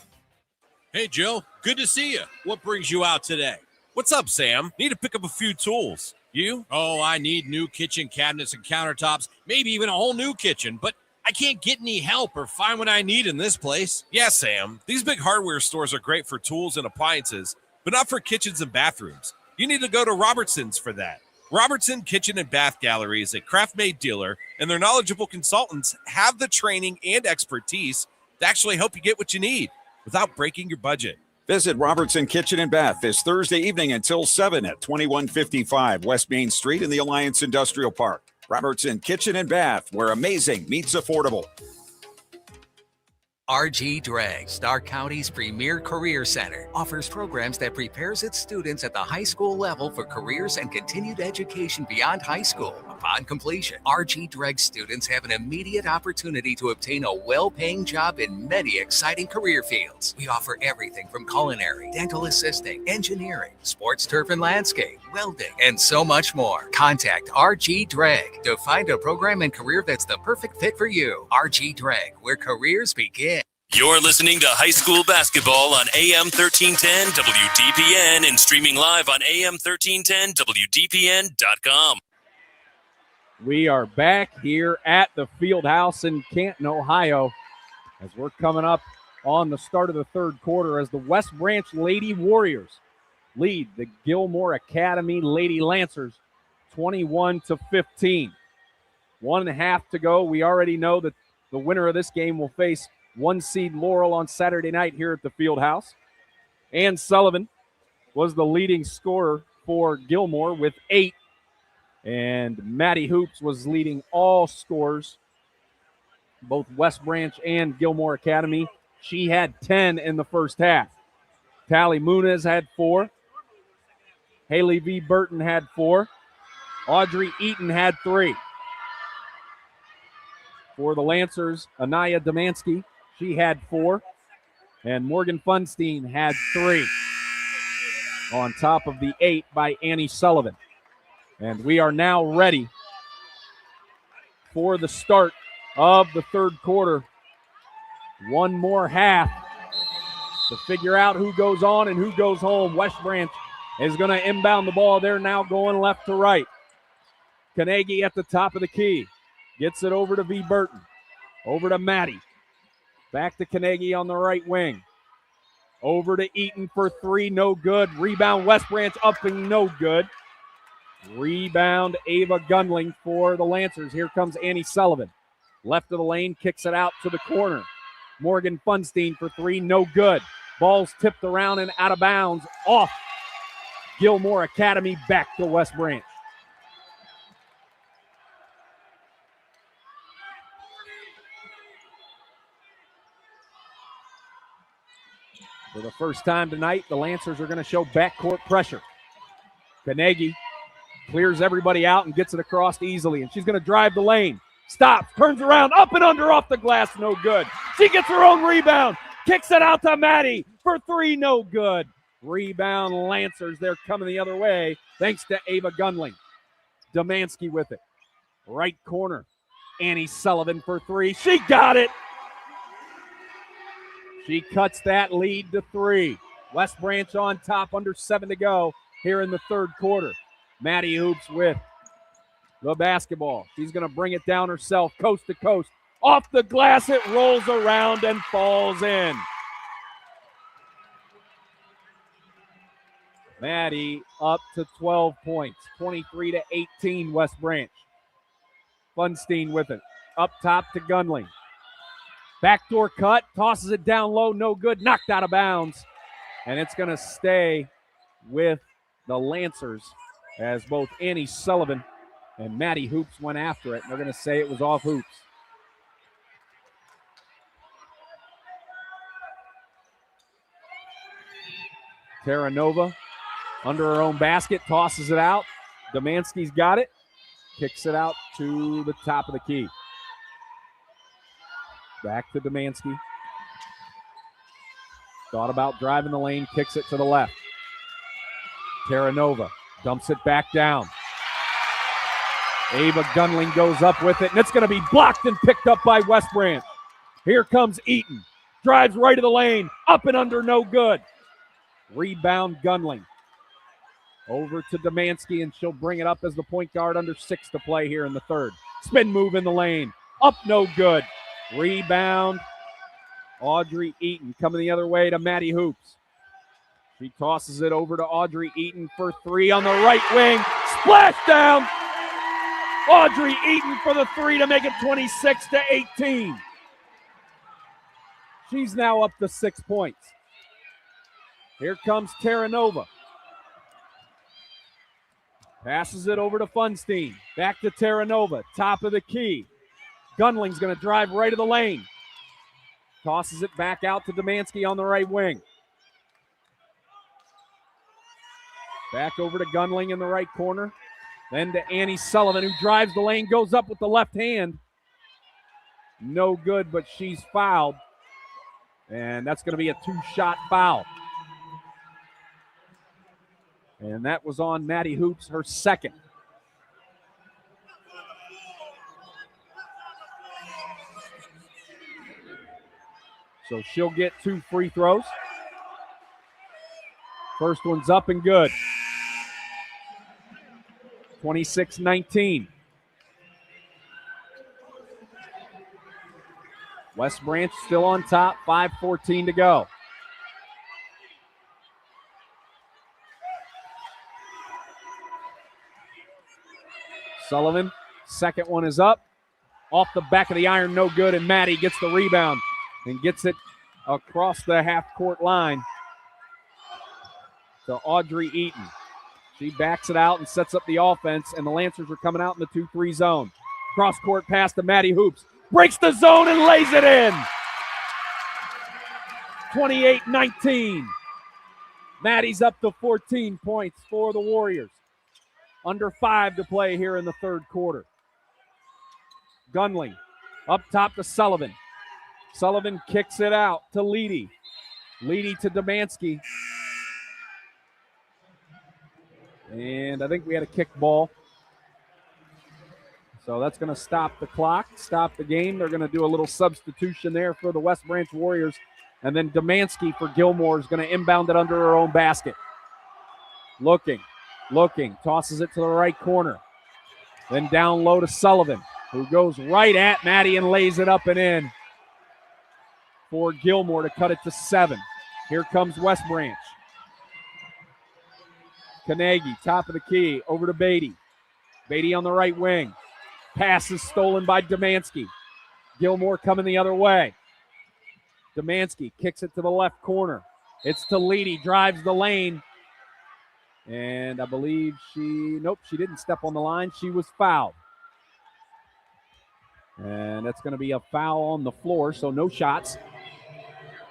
Hey, Joe. Good to see you. What brings you out today? What's up, Sam? Need to pick up a few tools. You? Oh, I need new kitchen cabinets and countertops, maybe even a whole new kitchen, but I can't get any help or find what I need in this place. Yeah, Sam. These big hardware stores are great for tools and appliances, but not for kitchens and bathrooms. You need to go to Robertson's for that. Robertson Kitchen and Bath Gallery is a craft-made dealer, and their knowledgeable consultants have the training and expertise to actually help you get what you need without breaking your budget. Visit Robertson Kitchen and Bath this Thursday evening until 7 at 2155 West Main Street in the Alliance Industrial Park. Robertson Kitchen and Bath, where amazing meets affordable. RG Drag, Stark County's premier career center, offers programs that prepares its students at the high school level for careers and continued education beyond high school. Upon completion, RG Drag students have an immediate opportunity to obtain a well-paying job in many exciting career fields. We offer everything from culinary, dental assisting, engineering, sports turf and landscape, welding, and so much more. Contact RG Drag to find a program and career that's the perfect fit for you. RG Drag, where careers begin. You're listening to high school basketball on AM 1310 WDPN and streaming live on AM 1310 WDPN.com. We are back here at the field house in Canton, Ohio, as we're coming up on the start of the third quarter as the West Branch Lady Warriors lead the Gilmour Academy Lady Lancers 21-15. 1.5 to go. We already know that the winner of this game will face 1 seed Laurel on Saturday night here at the field house. Ann Sullivan was the leading scorer for Gilmour with 8. And Maddie Hoops was leading all scorers, both West Branch and Gilmour Academy. She had 10 in the first half. Tally Muniz had 4. Haley V. Burton had 4. Audrey Eaton had 3. For the Lancers, Anaya Demansky, she had 4. And Morgan Funstein had 3. On top of the 8 by Annie Sullivan. And we are now ready for the start of the third quarter. One more half to figure out who goes on and who goes home. West Branch is going to inbound the ball. They're now going left to right. Carnegie at the top of the key. Gets it over to V. Burton. Over to Maddie. Back to Carnegie on the right wing. Over to Eaton for 3. No good. Rebound West Branch up and no good. Rebound Ava Gunling for the Lancers. Here comes Annie Sullivan. Left of the lane, kicks it out to the corner. Morgan Funstein for 3, no good. Ball's tipped around and out of bounds off Gilmour Academy, back to West Branch. For the first time tonight, the Lancers are going to show backcourt pressure. Carnegie clears everybody out and gets it across easily, and she's going to drive the lane. Stops, turns around, up and under off the glass, no good. She gets her own rebound, kicks it out to Maddie for 3, no good. Rebound Lancers, they're coming the other way thanks to Ava Gunling. Demansky with it. Right corner, Annie Sullivan for 3. She got it. She cuts that lead to 3. West Branch on top, under 7 to go here in the third quarter. Maddie Hoops with the basketball. She's going to bring it down herself, coast to coast. Off the glass, it rolls around and falls in. Maddie up to 12 points, 23-18 West Branch. Funstein with it. Up top to Gunling. Backdoor cut, tosses it down low, no good, knocked out of bounds. And it's going to stay with the Lancers as both Annie Sullivan and Maddie Hoops went after it. And they're going to say it was off Hoops. Terranova under her own basket, tosses it out. Demansky's got it, kicks it out to the top of the key. Back to Demansky. Thought about driving the lane, kicks it to the left. Terranova dumps it back down. Ava Gunling goes up with it, and it's going to be blocked and picked up by West Branch. Here comes Eaton. Drives right of the lane. Up and under, no good. Rebound Gunling. Over to Demansky, and she'll bring it up as the point guard under 6 to play here in the third. Spin move in the lane. Up, no good. Rebound. Audrey Eaton coming the other way to Maddie Hoops. She tosses it over to Audrey Eaton for 3 on the right wing. Splash down. Audrey Eaton for the 3 to make it 26-18. She's now up to 6 points. Here comes Terranova. Passes it over to Funstein. Back to Terranova. Top of the key. Gunling's going to drive right of the lane. Tosses it back out to Demansky on the right wing. Back over to Gunling in the right corner. Then to Annie Sullivan, who drives the lane, goes up with the left hand. No good, but she's fouled. And that's going to be a 2-shot foul. And that was on Maddie Hoops, her second. So she'll get 2 free throws. First one's up and good. 26-19. West Branch still on top, 5:14 to go. Sullivan, second one is up. Off the back of the iron, no good, and Maddie gets the rebound and gets it across the half-court line to Audrey Eaton. She backs it out and sets up the offense, and the Lancers are coming out in the 2-3 zone. Cross-court pass to Maddie Hoops. Breaks the zone and lays it in. 28-19. Maddie's up to 14 points for the Warriors. Under 5 to play here in the third quarter. Gunling up top to Sullivan. Sullivan kicks it out to Leedy. Leedy to Demansky. And I think we had a kick ball. So that's going to stop the clock, stop the game. They're going to do a little substitution there for the West Branch Warriors. And then Demansky for Gilmour is going to inbound it under her own basket. Looking, tosses it to the right corner. Then down low to Sullivan, who goes right at Maddie and lays it up and in for Gilmour to cut it to 7. Here comes West Branch. Kanagi, top of the key, over to Beatty. Beatty on the right wing. Pass is stolen by Demansky. Gilmour coming the other way. Demansky kicks it to the left corner. It's to Leedy, drives the lane. And I believe she didn't step on the line. She was fouled. And that's going to be a foul on the floor, so no shots.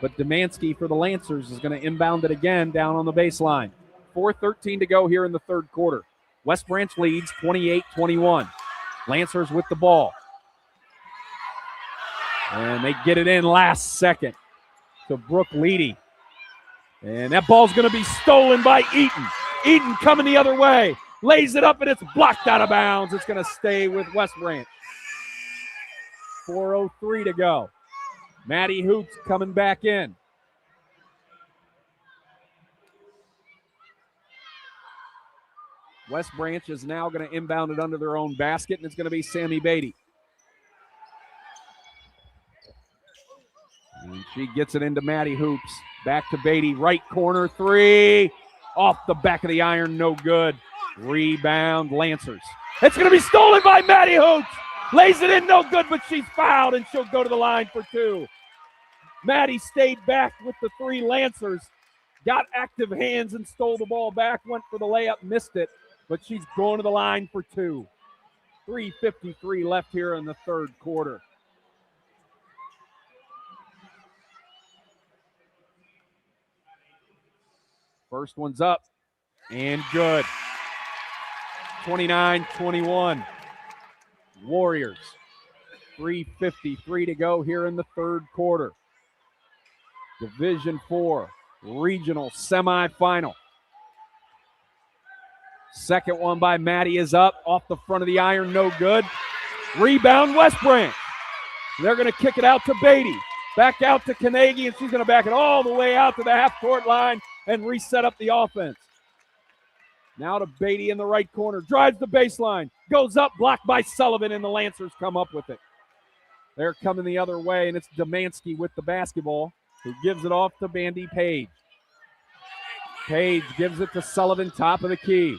But Demansky for the Lancers is going to inbound it again down on the baseline. 4:13 to go here in the third quarter. West Branch leads 28-21. Lancers with the ball. And they get it in last second to Brooke Leedy. And that ball's going to be stolen by Eaton. Eaton coming the other way. Lays it up, and it's blocked out of bounds. It's going to stay with West Branch. 4:03 to go. Maddie Hoops coming back in. West Branch is now going to inbound it under their own basket, and it's going to be Sammy Beatty. And she gets it into Maddie Hoops. Back to Beatty, right corner, 3. Off the back of the iron, no good. Rebound, Lancers. It's going to be stolen by Maddie Hoops. Lays it in, no good, but she's fouled, and she'll go to the line for 2. Maddie stayed back with the 3 Lancers. Got active hands and stole the ball back. Went for the layup, missed it, but she's going to the line for 2. 3:53 left here in the third quarter. First one's up and good. 29-21. Warriors. 3:53 to go here in the third quarter. Division IV regional semifinal. Second one by Maddie is up off the front of the iron, no good. Rebound, West Branch. They're going to kick it out to Beatty. Back out to Carnegie, and she's going to back it all the way out to the half-court line and reset up the offense. Now to Beatty in the right corner. Drives the baseline. Goes up, blocked by Sullivan, and the Lancers come up with it. They're coming the other way, and it's Demansky with the basketball, who gives it off to Bandy Page. Page gives it to Sullivan, top of the key.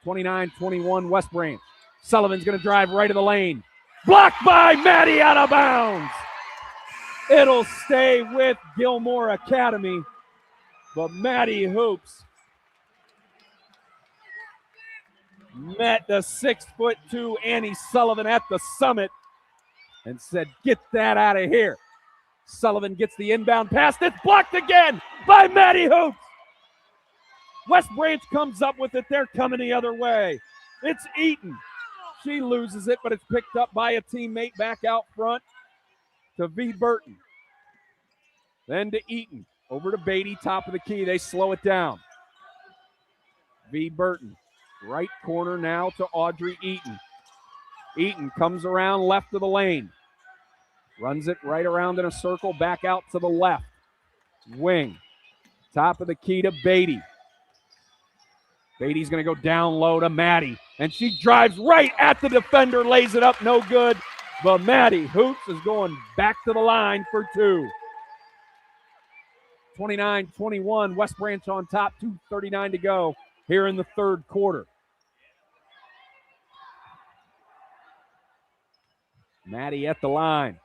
29-21 West Branch. Sullivan's going to drive right of the lane. Blocked by Maddie, out of bounds. It'll stay with Gilmour Academy, but Maddie Hoops met the 6'2" Annie Sullivan at the summit and said, "Get that out of here." Sullivan gets the inbound pass. It's blocked again by Maddie Hoops. West Branch comes up with it. They're coming the other way. It's Eaton. She loses it, but it's picked up by a teammate back out front to V. Burton. Then to Eaton. Over to Beatty, top of the key. They slow it down. V. Burton. Right corner now to Audrey Eaton. Eaton comes around left of the lane. Runs it right around in a circle, back out to the left. Wing. Top of the key to Beatty. Beatty's going to go down low to Maddie. And she drives right at the defender, lays it up, no good. But Maddie Hoops is going back to the line for two. 29-21, West Branch on top, 2:39 to go here in the third quarter. Maddie at the line.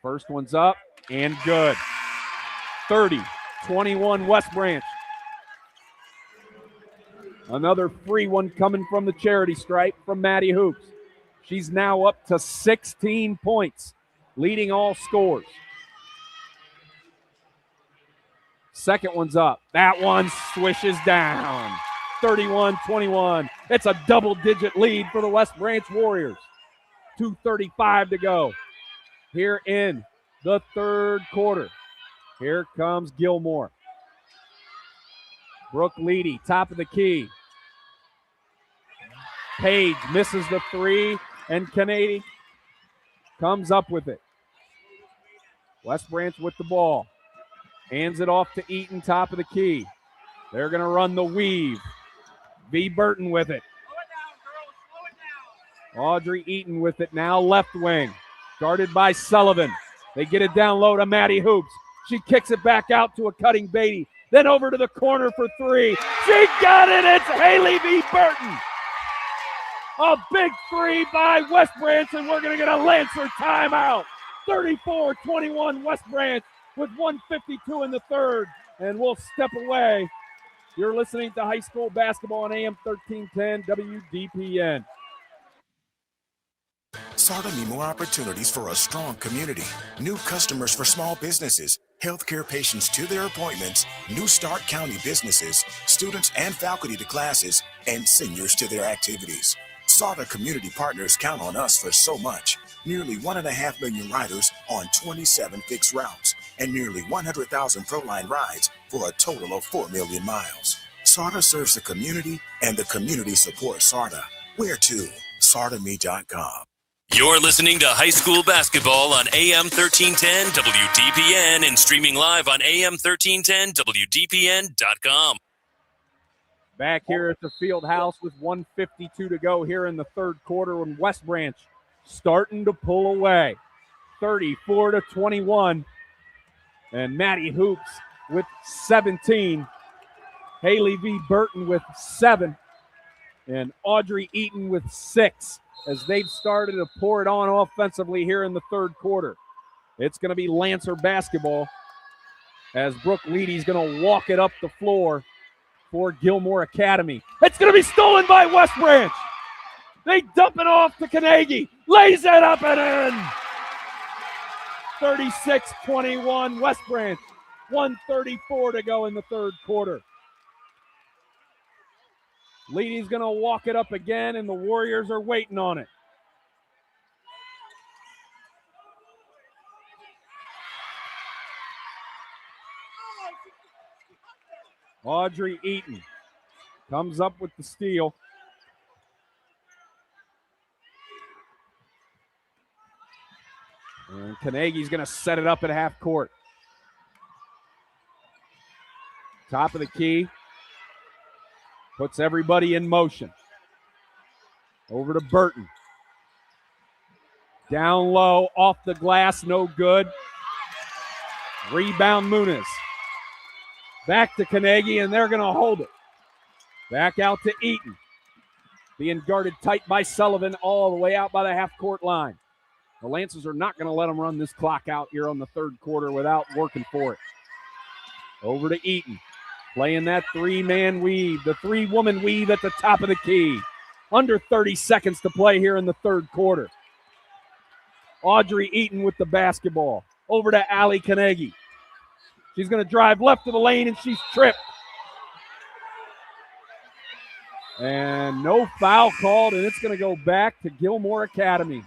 First one's up and good. 30-21 West Branch. Another free one coming from the charity stripe from Maddie Hoops. She's now up to 16 points, leading all scores. Second one's up. That one swishes down. 31-21. It's a double-digit lead for the West Branch Warriors. 2:35 to go here in the third quarter. Here comes Gilmour. Brooke Leedy, top of the key. Page misses the three, and Kennedy comes up with it. West Branch with the ball. Hands it off to Eaton, top of the key. They're going to run the weave. V. Burton with it. Audrey Eaton with it now, left wing. Guarded by Sullivan. They get it down low to Maddie Hoops. She kicks it back out to a cutting Beatty. Then over to the corner for three. She got it. It's Haley V. Burton. A big three by West Branch, and we're going to get a Lancer timeout. 34-21 West Branch with 1:52 in the third, and we'll step away. You're listening to high school basketball on AM 1310 WDPN. SARTA need more opportunities for a strong community, new customers for small businesses, healthcare patients to their appointments, New Start County businesses, students and faculty to classes, and seniors to their activities. SARTA community partners count on us for so much. Nearly 1.5 million riders on 27 fixed routes, and nearly 100,000 ProLine rides for a total of 4 million miles. SARTA serves the community, and the community supports SARTA. Where to? SARTAMe.com. You're listening to high school basketball on AM 1310 WDPN and streaming live on AM 1310 WDPN.com. Back here at the field house with 1:52 to go here in the third quarter, when West Branch starting to pull away. 34-21. And Maddie Hoops with 17. Haley V. Burton with 7. And Audrey Eaton with 6. As they've started to pour it on offensively here in the third quarter. It's going to be Lancer basketball as Brooke Leedy's going to walk it up the floor for Gilmour Academy. It's going to be stolen by West Branch. They dump it off to Carnegie. Lays it up and in. 36-21 West Branch. 1:34 to go in the third quarter. Leedy's going to walk it up again, and the Warriors are waiting on it. Audrey Eaton comes up with the steal. And Carnegie's going to set it up at half court. Top of the key. Puts everybody in motion. Over to Burton. Down low, off the glass, no good. Rebound Muniz. Back to Carnegie, and they're going to hold it. Back out to Eaton. Being guarded tight by Sullivan all the way out by the half-court line. The Lancers are not going to let them run this clock out here on the third quarter without working for it. Over to Eaton. Playing that three-man weave, the three-woman weave at the top of the key. Under 30 seconds to play here in the third quarter. Audrey Eaton with the basketball. Over to Allie Carnegie. She's going to drive left of the lane, and she's tripped. And no foul called, and it's going to go back to Gilmour Academy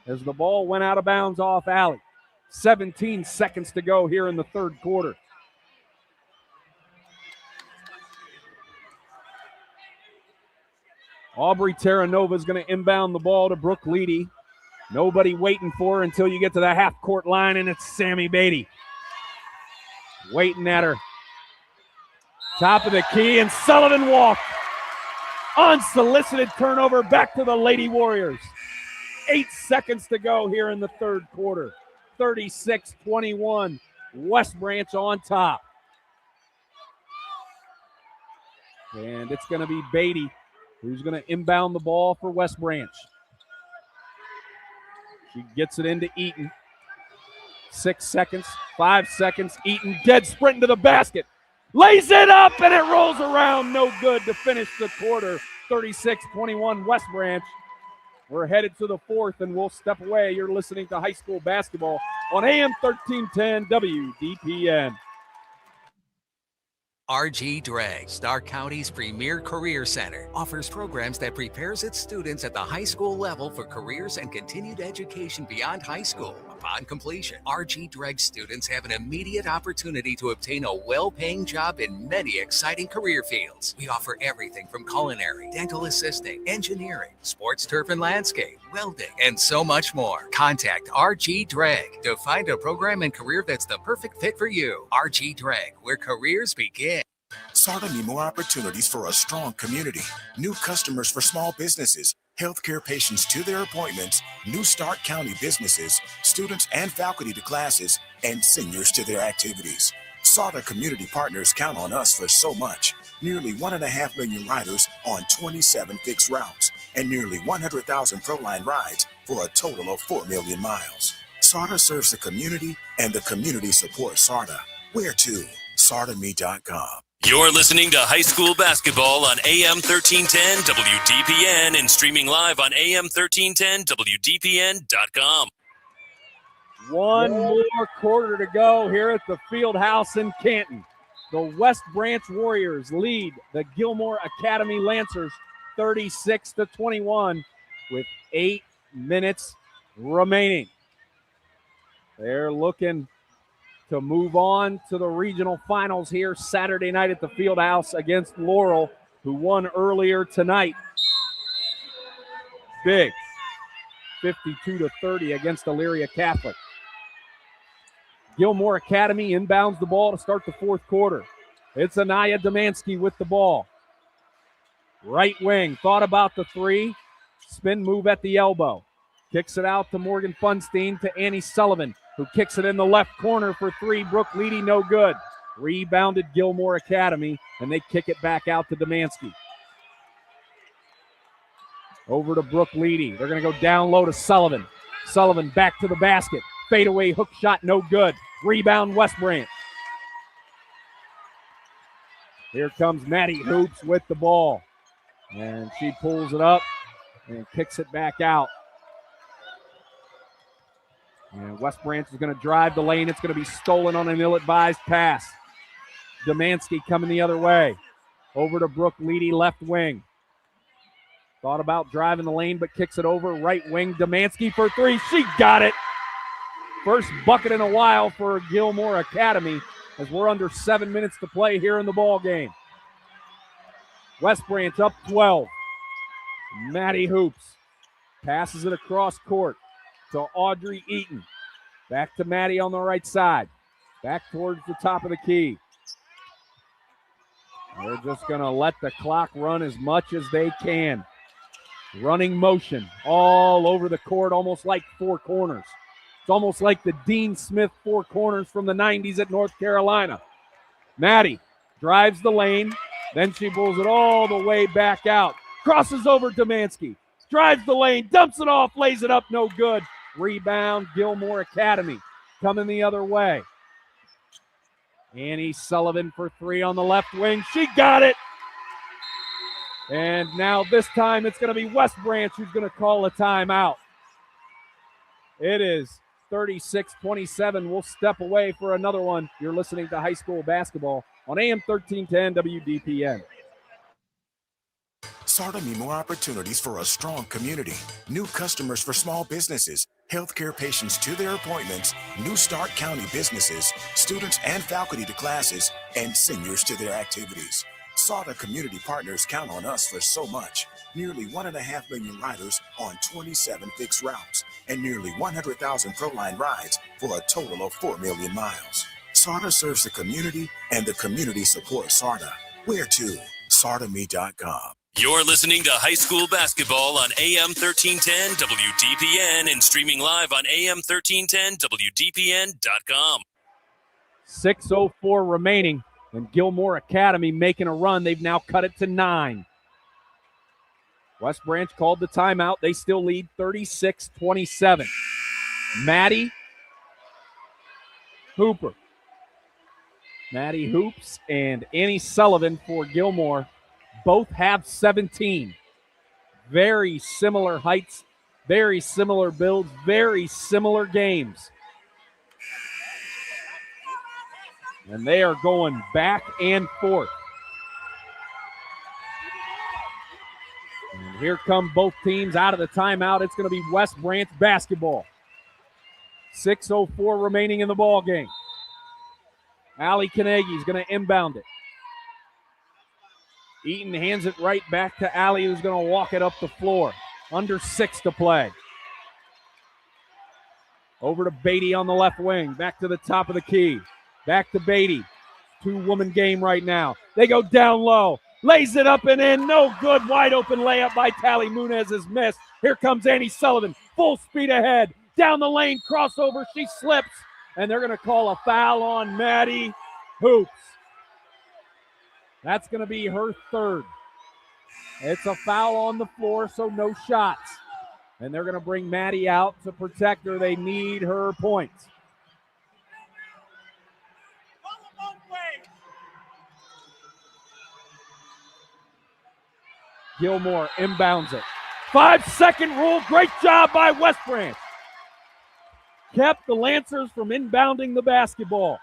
as the ball went out of bounds off Allie. 17 seconds to go here in the third quarter. Aubrey Terranova is going to inbound the ball to Brooke Leedy. Nobody waiting for her until you get to the half-court line, and it's Sammy Beatty. Waiting at her. Top of the key, and Sullivan walked. Unsolicited turnover back to the Lady Warriors. 8 seconds to go here in the third quarter. 36-21. West Branch on top. And it's going to be Beatty who's going to inbound the ball for West Branch. She gets it into Eaton. 6 seconds, 5 seconds. Eaton dead sprint into the basket. Lays it up, and it rolls around. No good to finish the quarter. 36-21 West Branch. We're headed to the fourth, and we'll step away. You're listening to high school basketball on AM 1310 WDPN. RG Drag, Stark County's premier career center, offers programs that prepares its students at the high school level for careers and continued education beyond high school. Upon completion, RG Drag students have an immediate opportunity to obtain a well-paying job in many exciting career fields. We offer everything from culinary, dental assisting, engineering, sports turf and landscape, welding, and so much more. Contact RG Drag to find a program and career that's the perfect fit for you. RG Drag, where careers begin. SARTA need more opportunities for a strong community, new customers for small businesses, healthcare patients to their appointments, new Stark County businesses, students and faculty to classes, and seniors to their activities. SARTA community partners count on us for so much. Nearly 1.5 million riders on 27 fixed routes, and nearly 100,000 ProLine rides for a total of 4 million miles. SARTA serves the community, and the community supports SARTA. Where to? SARTAme.com. You're listening to high school basketball on AM 1310 WDPN and streaming live on AM1310WDPN.com. One more quarter to go here at the Fieldhouse in Canton. The West Branch Warriors lead the Gilmour Academy Lancers 36-21 with 8 minutes remaining. They're looking to move on to the regional finals here Saturday night at the Fieldhouse against Laurel, who won earlier tonight. Big, 52-30 against Elyria Catholic. Gilmour Academy inbounds the ball to start the fourth quarter. It's Anaya Demansky with the ball. Right wing, thought about the three. Spin move at the elbow. Kicks it out to Morgan Funstein to Annie Sullivan, who kicks it in the left corner for three. Brooke Leedy, no good. Rebounded Gilmour Academy, and they kick it back out to Demansky. Over to Brooke Leedy. They're going to go down low to Sullivan. Sullivan back to the basket. Fadeaway hook shot, no good. Rebound West Branch. Here comes Maddie Hoops with the ball. And she pulls it up and kicks it back out. And West Branch is going to drive the lane. It's going to be stolen on an ill-advised pass. Demansky coming the other way. Over to Brooke Leedy, left wing. Thought about driving the lane, but kicks it over. Right wing, Demansky for three. She got it. First bucket in a while for Gilmour Academy. as we're under 7 minutes to play here in the ball game. West Branch up 12. Maddie Hoops passes it across court to Audrey Eaton. Back to Maddie on the right side. Back towards the top of the key. They're just going to let the clock run as much as they can. Running motion all over the court, almost like four corners. It's almost like the Dean Smith four corners from the 90s at North Carolina. Maddie drives the lane. Then she pulls it all the way back out. Crosses over Domanski. Drives the lane, dumps it off, lays it up, no good. Rebound, Gilmour Academy coming the other way. Annie Sullivan for three on the left wing. She got it. And now this time it's going to be West Branch who's going to call a timeout. It is 36-27. We'll step away for another one. You're listening to high school basketball on AM 1310 WDPN. SARTA need more opportunities for a strong community, new customers for small businesses, healthcare patients to their appointments, New Start County businesses, students and faculty to classes, and seniors to their activities. SARTA community partners count on us for so much. Nearly 1.5 million riders on 27 fixed routes, and nearly 100,000 ProLine rides for a total of 4 million miles. SARTA serves the community, and the community supports SARTA. Where to? SARTAMe.com. You're listening to high school basketball on AM 1310 WDPN and streaming live on AM 1310 WDPN.com. 6:04 remaining, and Gilmour Academy making a run. They've now cut it to 9. West Branch called the timeout. They still lead 36-27. Maddie Hooper. Maddie Hoops and Annie Sullivan for Gilmour. Both have 17. Very similar heights, very similar builds, very similar games. And they are going back and forth. And here come both teams out of the timeout. It's going to be West Branch basketball. 6:04 remaining in the ball game. Allie Carnegie is going to inbound it. Eaton hands it right back to Allie, who's going to walk it up the floor. Under 6 to play. Over to Beatty on the left wing. Back to the top of the key. Back to Beatty. Two-woman game right now. They go down low. Lays it up and in. No good. Wide open layup by Tally Munez is missed. Here comes Annie Sullivan. Full speed ahead. Down the lane. Crossover. She slips. And they're going to call a foul on Maddie Hoops. That's going to be her third. It's a foul on the floor, so no shots. And they're going to bring Maddie out to protect her. They need her points. Gilmour inbounds it. 5-second rule. Great job by West Branch. Kept the Lancers from inbounding the basketball.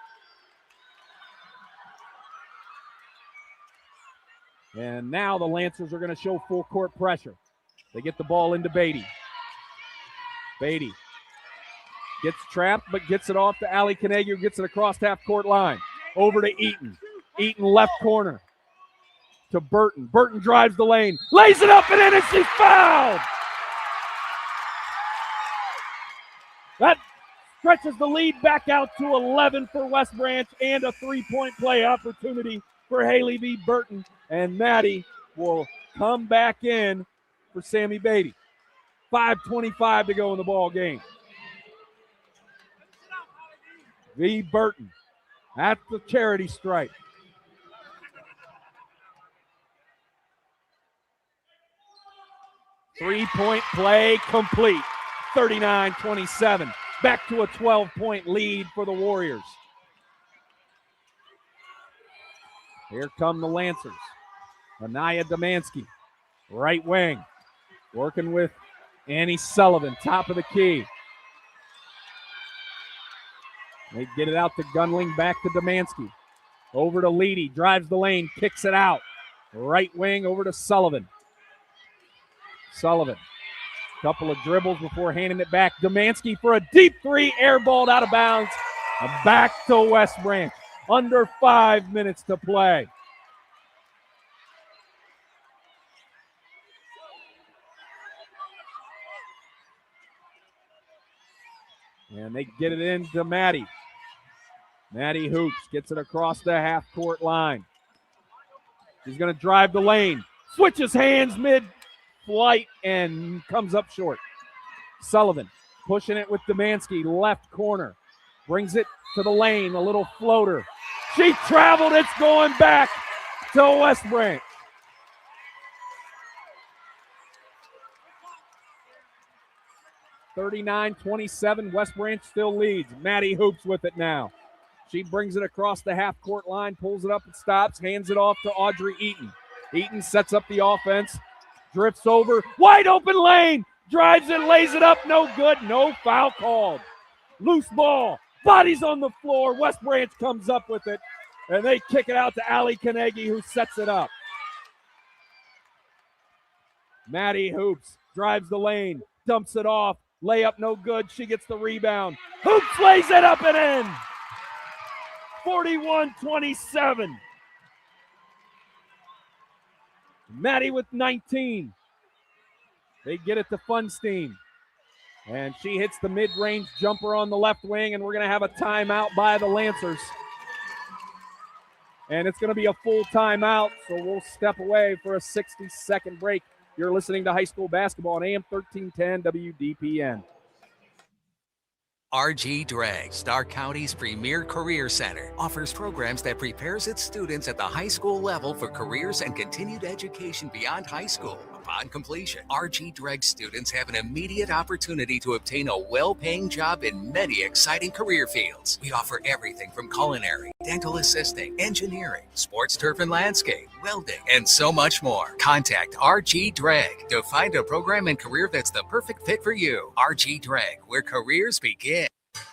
And now the Lancers are going to show full court pressure. They get the ball into Beatty. Beatty gets trapped, but gets it off to Allie Carnegie, who gets it across half-court line. Over to Eaton. Eaton left corner to Burton. Burton drives the lane, lays it up and in, and she's fouled! That stretches the lead back out to 11 for West Branch and a three-point play opportunity for Haley V. Burton. And Maddie will come back in for Sammy Beatty. 5:25 to go in the ball game. V. Burton at the charity stripe. Three-point play complete. 39-27. Back to a 12-point lead for the Warriors. Here come the Lancers. Anaya Domanski, right wing, working with Annie Sullivan, top of the key. They get it out to Gunling, back to Domanski. Over to Leedy, drives the lane, kicks it out. Right wing over to Sullivan. Sullivan, couple of dribbles before handing it back. Domanski for a deep three, airballed out of bounds. And back to West Branch. Under 5 minutes to play. And they get it into Maddie. Maddie hoops, gets it across the half-court line. She's going to drive the lane. Switches hands mid-flight and comes up short. Sullivan pushing it with Demansky, left corner. Brings it to the lane, a little floater. She traveled, it's going back to West Branch. (39-27), West Branch still leads. Maddie hoops with it now. She brings it across the half-court line, pulls it up and stops, hands it off to Audrey Eaton. Eaton sets up the offense, drifts over, wide open lane, drives it, lays it up, no good, no foul called. Loose ball, bodies on the floor, West Branch comes up with it, and they kick it out to Allie Carnegie, who sets it up. Maddie hoops, drives the lane, dumps it off, layup no good, she gets the rebound. Hoops lays it up and in. 41-27. Maddie with 19. They get it to Funstein. And she hits the mid-range jumper on the left wing, and we're going to have a timeout by the Lancers. And it's going to be a full timeout, so we'll step away for a 60-second break. You're listening to high school basketball on AM 1310 WDPN. RG Drag, Stark County's premier career center, offers programs that prepares its students at the high school level for careers and continued education beyond high school. Upon completion, RG Drag students have an immediate opportunity to obtain a well-paying job in many exciting career fields. We offer everything from culinary, dental assisting, engineering, sports turf and landscape, welding, and so much more. Contact RG Drag to find a program and career that's the perfect fit for you. RG Drag, where careers begin.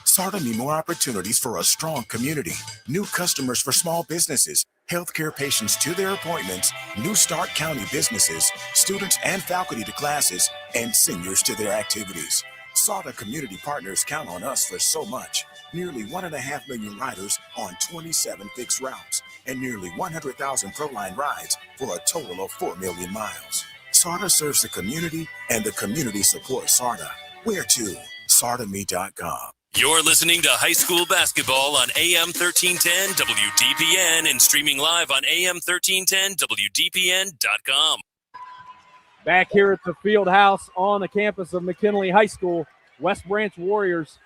SARTA need more opportunities for a strong community, new customers for small businesses, healthcare patients to their appointments, new Stark County businesses, students and faculty to classes, and seniors to their activities. SARTA community partners count on us for so much. Nearly 1.5 million riders on 27 fixed routes, and nearly 100,000 ProLine rides for a total of 4 million miles. SARTA serves the community, and the community supports SARTA. Where to? SARTAMe.com. You're listening to high school basketball on AM 1310 WDPN and streaming live on AM 1310 WDPN.com. Back here at the field house on the campus of McKinley High School, West Branch Warriors,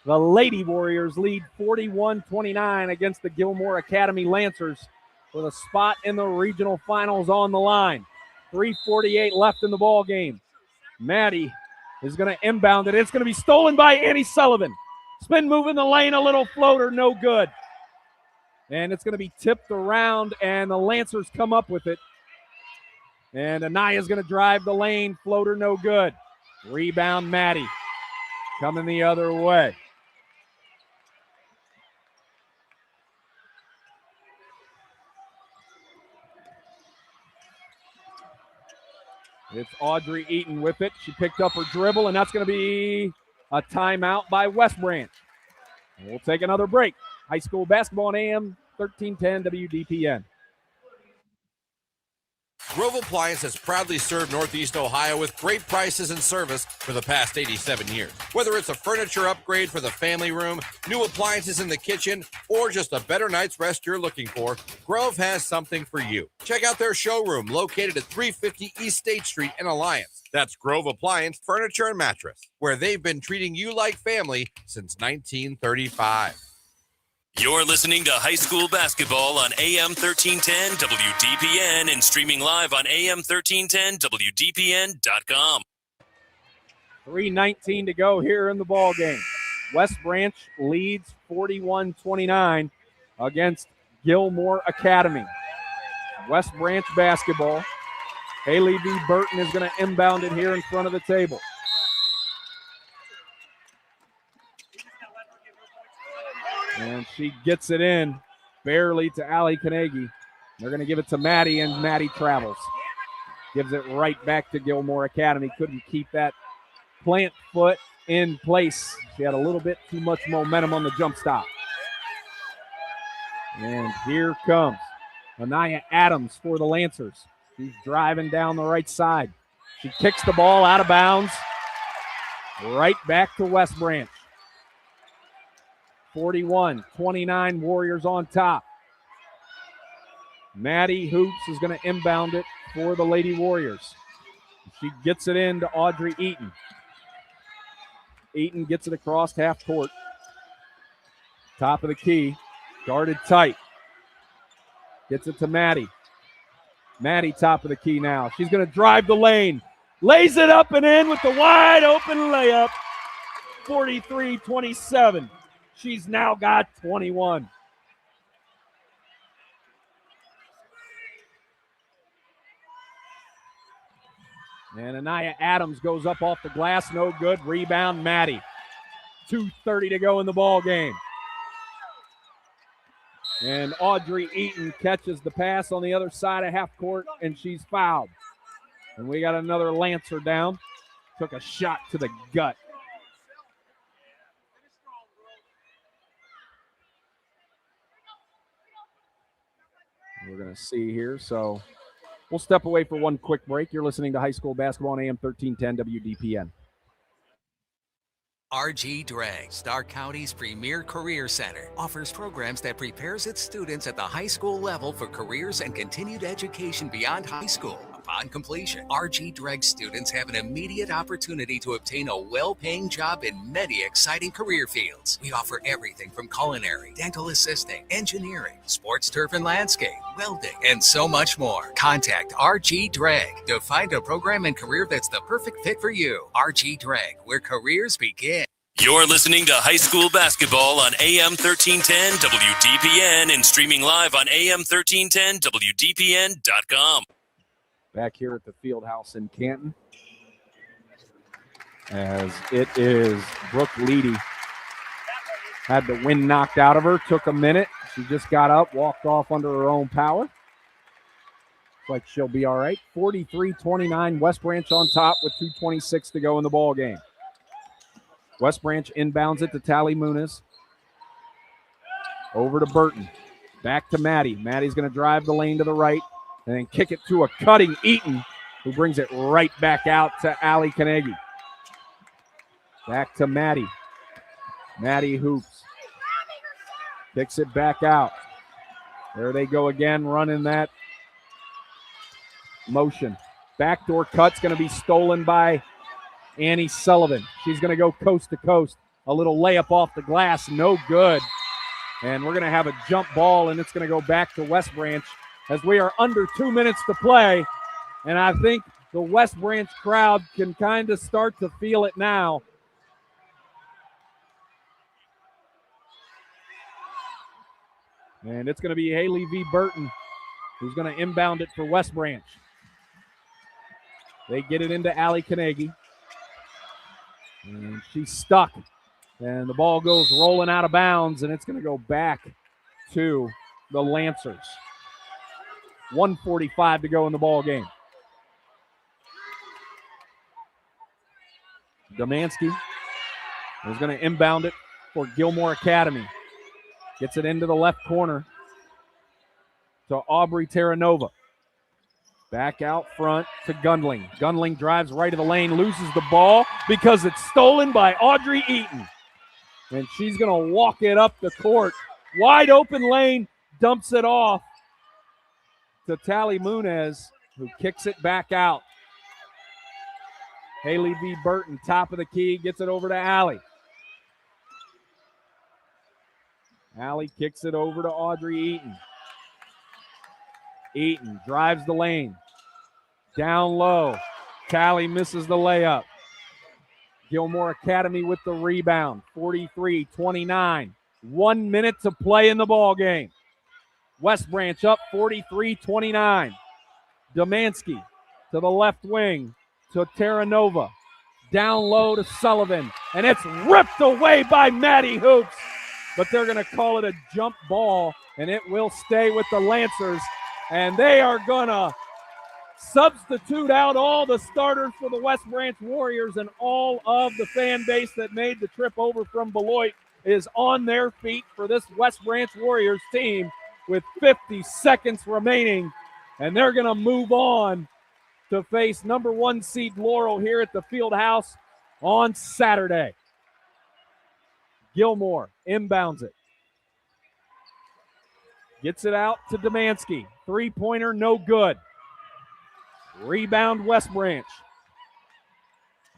the Lady Warriors, lead 41-29 against the Gilmour Academy Lancers with a spot in the regional finals on the line. 3:48 left in the ball game. Maddie is going to inbound it. It's going to be stolen by Annie Sullivan. Spin move in the lane, a little floater, no good. And it's going to be tipped around, and the Lancers come up with it. And Anaya's going to drive the lane, floater, no good. Rebound, Maddie. Coming the other way. It's Audrey Eaton with it. She picked up her dribble, and that's going to be a timeout by West Branch. And we'll take another break. High school basketball on AM 1310 WDPN. Grove Appliance has proudly served Northeast Ohio with great prices and service for the past 87 years. Whether it's a furniture upgrade for the family room, new appliances in the kitchen, or just a better night's rest you're looking for, Grove has something for you. Check out their showroom located at 350 East State Street in Alliance. That's Grove Appliance, Furniture and Mattress, where they've been treating you like family since 1935. You're listening to high school basketball on AM 1310 WDPN and streaming live on AM 1310 WDPN.com. 3:19 to go here in the ball game. West Branch leads 41-29 against Gilmour Academy. West Branch basketball. Haley V. Burton is going to inbound it here in front of the table. And she gets it in barely to Allie Carnegie. They're going to give it to Maddie, and Maddie travels. Gives it right back to Gilmour Academy. Couldn't keep that plant foot in place. She had a little bit too much momentum on the jump stop. And here comes Anaya Adams for the Lancers. She's driving down the right side. She kicks the ball out of bounds. Right back to West Branch. 41-29, Warriors on top. Maddie Hoops is going to inbound it for the Lady Warriors. She gets it in to Audrey Eaton. Eaton gets it across half court. Top of the key, guarded tight. Gets it to Maddie. Maddie top of the key now. She's going to drive the lane. Lays it up and in with the wide open layup. 43-27. She's now got 21. And Anaya Adams goes up off the glass. No good. Rebound, Maddie. 2:30 to go in the ball game. And Audrey Eaton catches the pass on the other side of half court, and she's fouled. And we got another Lancer down. Took a shot to the gut. We're going to see here. So we'll step away for one quick break. You're listening to High School Basketball on AM 1310 WDPN. RG Drag, Stark County's premier career center, offers programs that prepares its students at the high school level for careers and continued education beyond high school. Upon completion, RG Drag students have an immediate opportunity to obtain a well-paying job in many exciting career fields. We offer everything from culinary, dental assisting, engineering, sports turf and landscape, welding, and so much more. Contact RG Drag to find a program and career that's the perfect fit for you. RG Drag, where careers begin. You're listening to High School Basketball on AM 1310 WDPN and streaming live on AM 1310 WDPN.com. Back here at the field house in Canton, as it is Brooke Leedy. Had the wind knocked out of her, took a minute. She just got up, walked off under her own power. Looks like she'll be all right. 43-29, West Branch on top with 2:26 to go in the ball game. West Branch inbounds it to Tally Muniz. Over to Burton. Back to Maddie. Maddie's going to drive the lane to the right and then kick it to a cutting Eaton, who brings it right back out to Allie Carnegie. Back to Maddie. Maddie Hoops. Kicks it back out. There they go again, running that motion. Backdoor cut's going to be stolen by Annie Sullivan. She's going to go coast to coast. A little layup off the glass, no good. And we're going to have a jump ball, and it's going to go back to West Branch as we are under 2 minutes to play. And I think the West Branch crowd can kind of start to feel it now. And it's going to be Haley V. Burton who's going to inbound it for West Branch. They get it into Allie Carnegie. And she's stuck. And the ball goes rolling out of bounds, and it's going to go back to the Lancers. 1:45 to go in the ball game. Domansky is going to inbound it for Gilmour Academy. Gets it into the left corner to Aubrey Terranova. Back out front to Gundling. Gundling drives right of the lane, loses the ball because it's stolen by Audrey Eaton. And she's going to walk it up the court. Wide open lane, dumps it off to Tally Muniz, who kicks it back out. Haley V. Burton, top of the key, gets it over to Allie. Allie kicks it over to Audrey Eaton. Eaton drives the lane. Down low. Tally misses the layup. Gilmour Academy with the rebound. 43-29. 1 minute to play in the ball game. West Branch up 43-29. Domansky to the left wing to Terranova. Down low to Sullivan. And it's ripped away by Maddie Hoops. But they're going to call it a jump ball, and it will stay with the Lancers. And they are going to substitute out all the starters for the West Branch Warriors, and all of the fan base that made the trip over from Beloit is on their feet for this West Branch Warriors team. with 50 seconds remaining, and they're going to move on to face number 1 seed Laurel here at the field house on Saturday. Gilmour inbounds it. Gets it out to Demansky. Three-pointer, no good. Rebound, West Branch.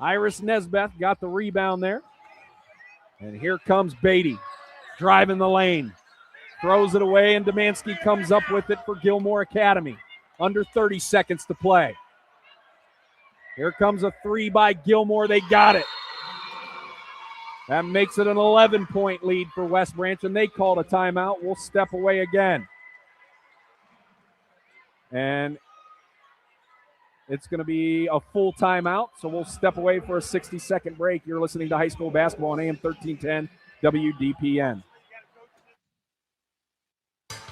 Iris Nesbeth got the rebound there. And here comes Beatty, driving the lane. Throws it away, and Demansky comes up with it for Gilmour Academy. Under 30 seconds to play. Here comes a three by Gilmour. They got it. That makes it an 11-point lead for West Branch, and they called a timeout. We'll step away again. And it's going to be a full timeout, so we'll step away for a 60-second break. You're listening to high school basketball on AM 1310 WDPN.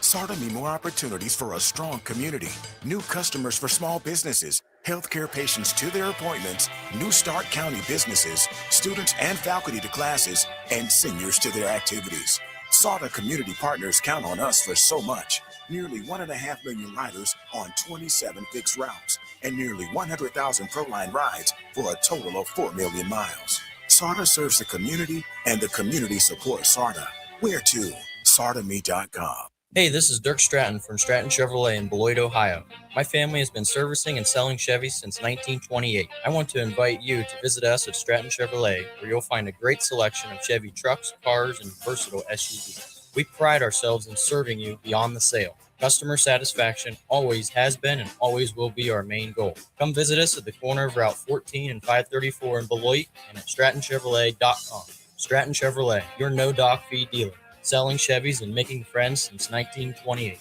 SARTA need more opportunities for a strong community, new customers for small businesses, healthcare patients to their appointments, New Start County businesses, students and faculty to classes, and seniors to their activities. SARTA community partners count on us for so much. Nearly 1.5 million riders on 27 fixed routes, and nearly 100,000 ProLine rides for a total of 4 million miles. SARTA serves the community, and the community supports SARTA. Where to? SARTAme.com. Hey, this is Dirk Stratton from Stratton Chevrolet in Beloit, Ohio. My family has been servicing and selling Chevys since 1928. I want to invite you to visit us at Stratton Chevrolet, where you'll find a great selection of Chevy trucks, cars, and versatile SUVs. We pride ourselves in serving you beyond the sale. Customer satisfaction always has been and always will be our main goal. Come visit us at the corner of Route 14 and 534 in Beloit and at StrattonChevrolet.com. Stratton Chevrolet, your no-dock fee dealer. Selling Chevys and making friends since 1928.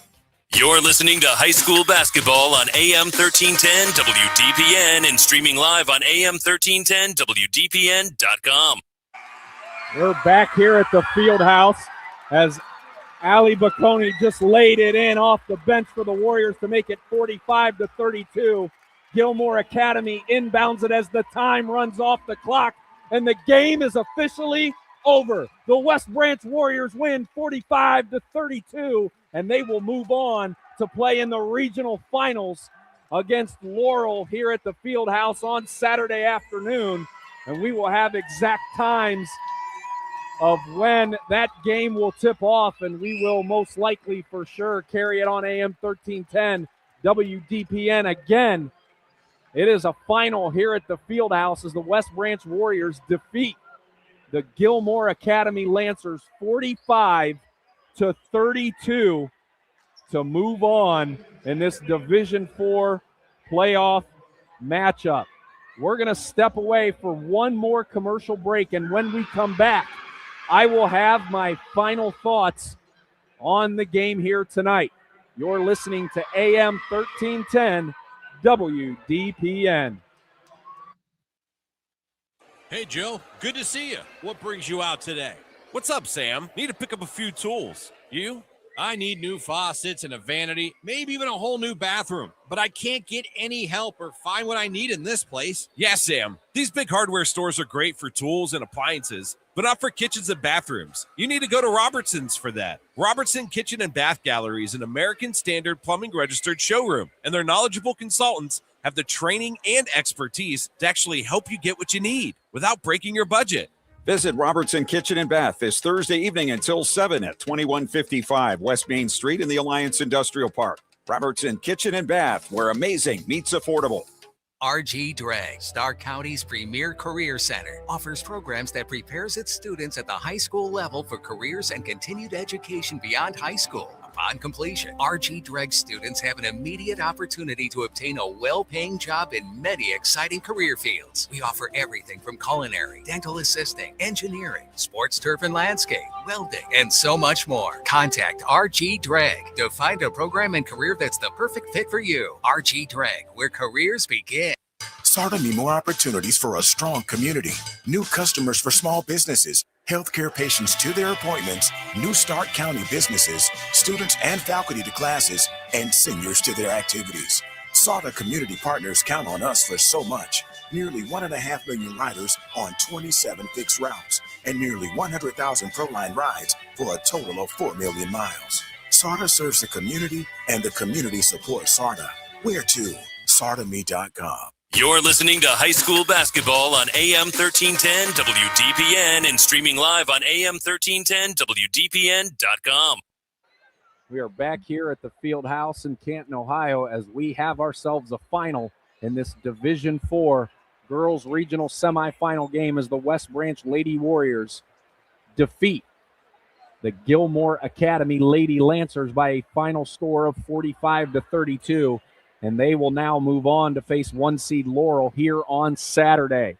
You're listening to high school basketball on AM 1310 WDPN and streaming live on AM 1310WDPN.com. We're back here at the field house as Ali Bocconi just laid it in off the bench for the Warriors to make it 45-32. Gilmour Academy inbounds it as the time runs off the clock, and the game is officially over. The West Branch Warriors win 45-32, and they will move on to play in the regional finals against Laurel here at the field house on Saturday afternoon. And we will have exact times of when that game will tip off, and we will most likely for sure carry it on AM 1310 WDPN again. It is a final here at the field house as the West Branch Warriors defeat the Gilmour Academy Lancers 45-32 to move on in this Division IV playoff matchup. We're going to step away for one more commercial break, and when we come back, I will have my final thoughts on the game here tonight. You're listening to AM 1310 WDPN. Hey, Joe. Good to see you. What brings you out today? What's up, Sam? Need to pick up a few tools. You? I need new faucets and a vanity, maybe even a whole new bathroom. But I can't get any help or find what I need in this place. Yeah, Sam. These big hardware stores are great for tools and appliances, but not for kitchens and bathrooms. You need to go to Robertson's for that. Robertson Kitchen and Bath Gallery is an American Standard Plumbing Registered showroom, and their knowledgeable consultants have the training and expertise to actually help you get what you need without breaking your budget. Visit Robertson Kitchen and Bath this Thursday evening until 7 at 2155 West Main Street in the Alliance Industrial Park. Robertson Kitchen and Bath, where amazing meets affordable. RG Drag, Stark County's premier career center, offers programs that prepares its students at the high school level for careers and continued education beyond high school. Upon completion, RG Dreg students have an immediate opportunity to obtain a well-paying job in many exciting career fields. We offer everything from culinary, dental assisting, engineering, sports turf and landscape, welding, and so much more. Contact RG Dreg to find a program and career that's the perfect fit for you. RG Dreg, where careers begin. SARTA need more opportunities for a strong community, new customers for small businesses, healthcare patients to their appointments, New Start County businesses, students and faculty to classes, and seniors to their activities. SARTA community partners count on us for so much. Nearly 1.5 million riders on 27 fixed routes, and nearly 100,000 ProLine rides for a total of 4 million miles. SARTA serves the community, and the community supports SARTA. Where to? SARTAMe.com. You're listening to high school basketball on AM 1310 WDPN and streaming live on AM 1310 WDPN.com. We are back here at the Field House in Canton, Ohio, as we have ourselves a final in this Division IV Girls Regional Semifinal game as the West Branch Lady Warriors defeat the Gilmour Academy Lady Lancers by a final score of 45-32, and they will now move on to face one seed Laurel here on Saturday.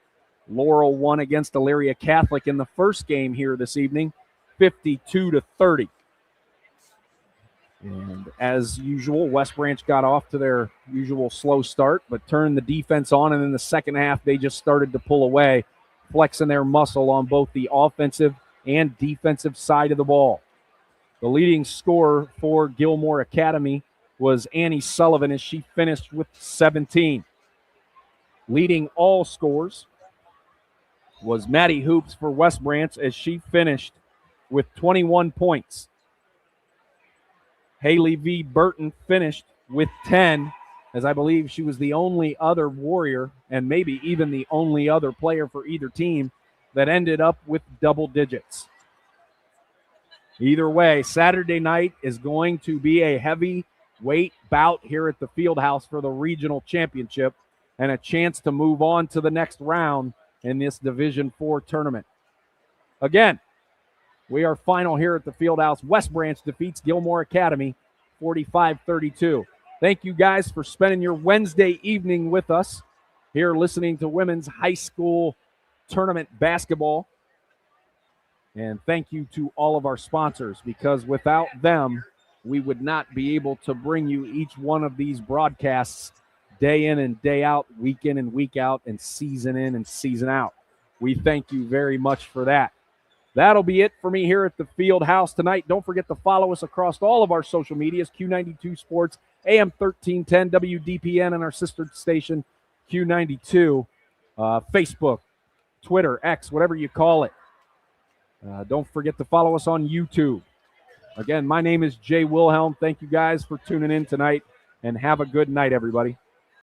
Laurel won against Elyria Catholic in the first game here this evening, 52-30. And as usual, West Branch got off to their usual slow start, but turned the defense on, and in the second half, they just started to pull away, flexing their muscle on both the offensive and defensive side of the ball. The leading scorer for Gilmour Academy was Annie Sullivan as she finished with 17. Leading all scores was Maddie Hoops for West Branch as she finished with 21 points. Haley V. Burton finished with 10, as I believe she was the only other Warrior and maybe even the only other player for either team that ended up with double digits. Either way, Saturday night is going to be a heavyweight bout here at the Fieldhouse for the regional championship and a chance to move on to the next round in this Division IV tournament. Again, we are final here at the Fieldhouse. West Branch defeats Gilmour Academy 45-32. Thank you guys for spending your Wednesday evening with us here listening to women's high school tournament basketball. And thank you to all of our sponsors, because without them, we would not be able to bring you each one of these broadcasts day in and day out, week in and week out, and season in and season out. We thank you very much for that. That'll be it for me here at the Field House tonight. Don't forget to follow us across all of our social medias, Q92 Sports, AM 1310, WDPN, and our sister station, Q92, Facebook, Twitter, X, whatever you call it. Don't forget to follow us on YouTube. Again, my name is Jay Wilhelm. Thank you guys for tuning in tonight, and have a good night, everybody.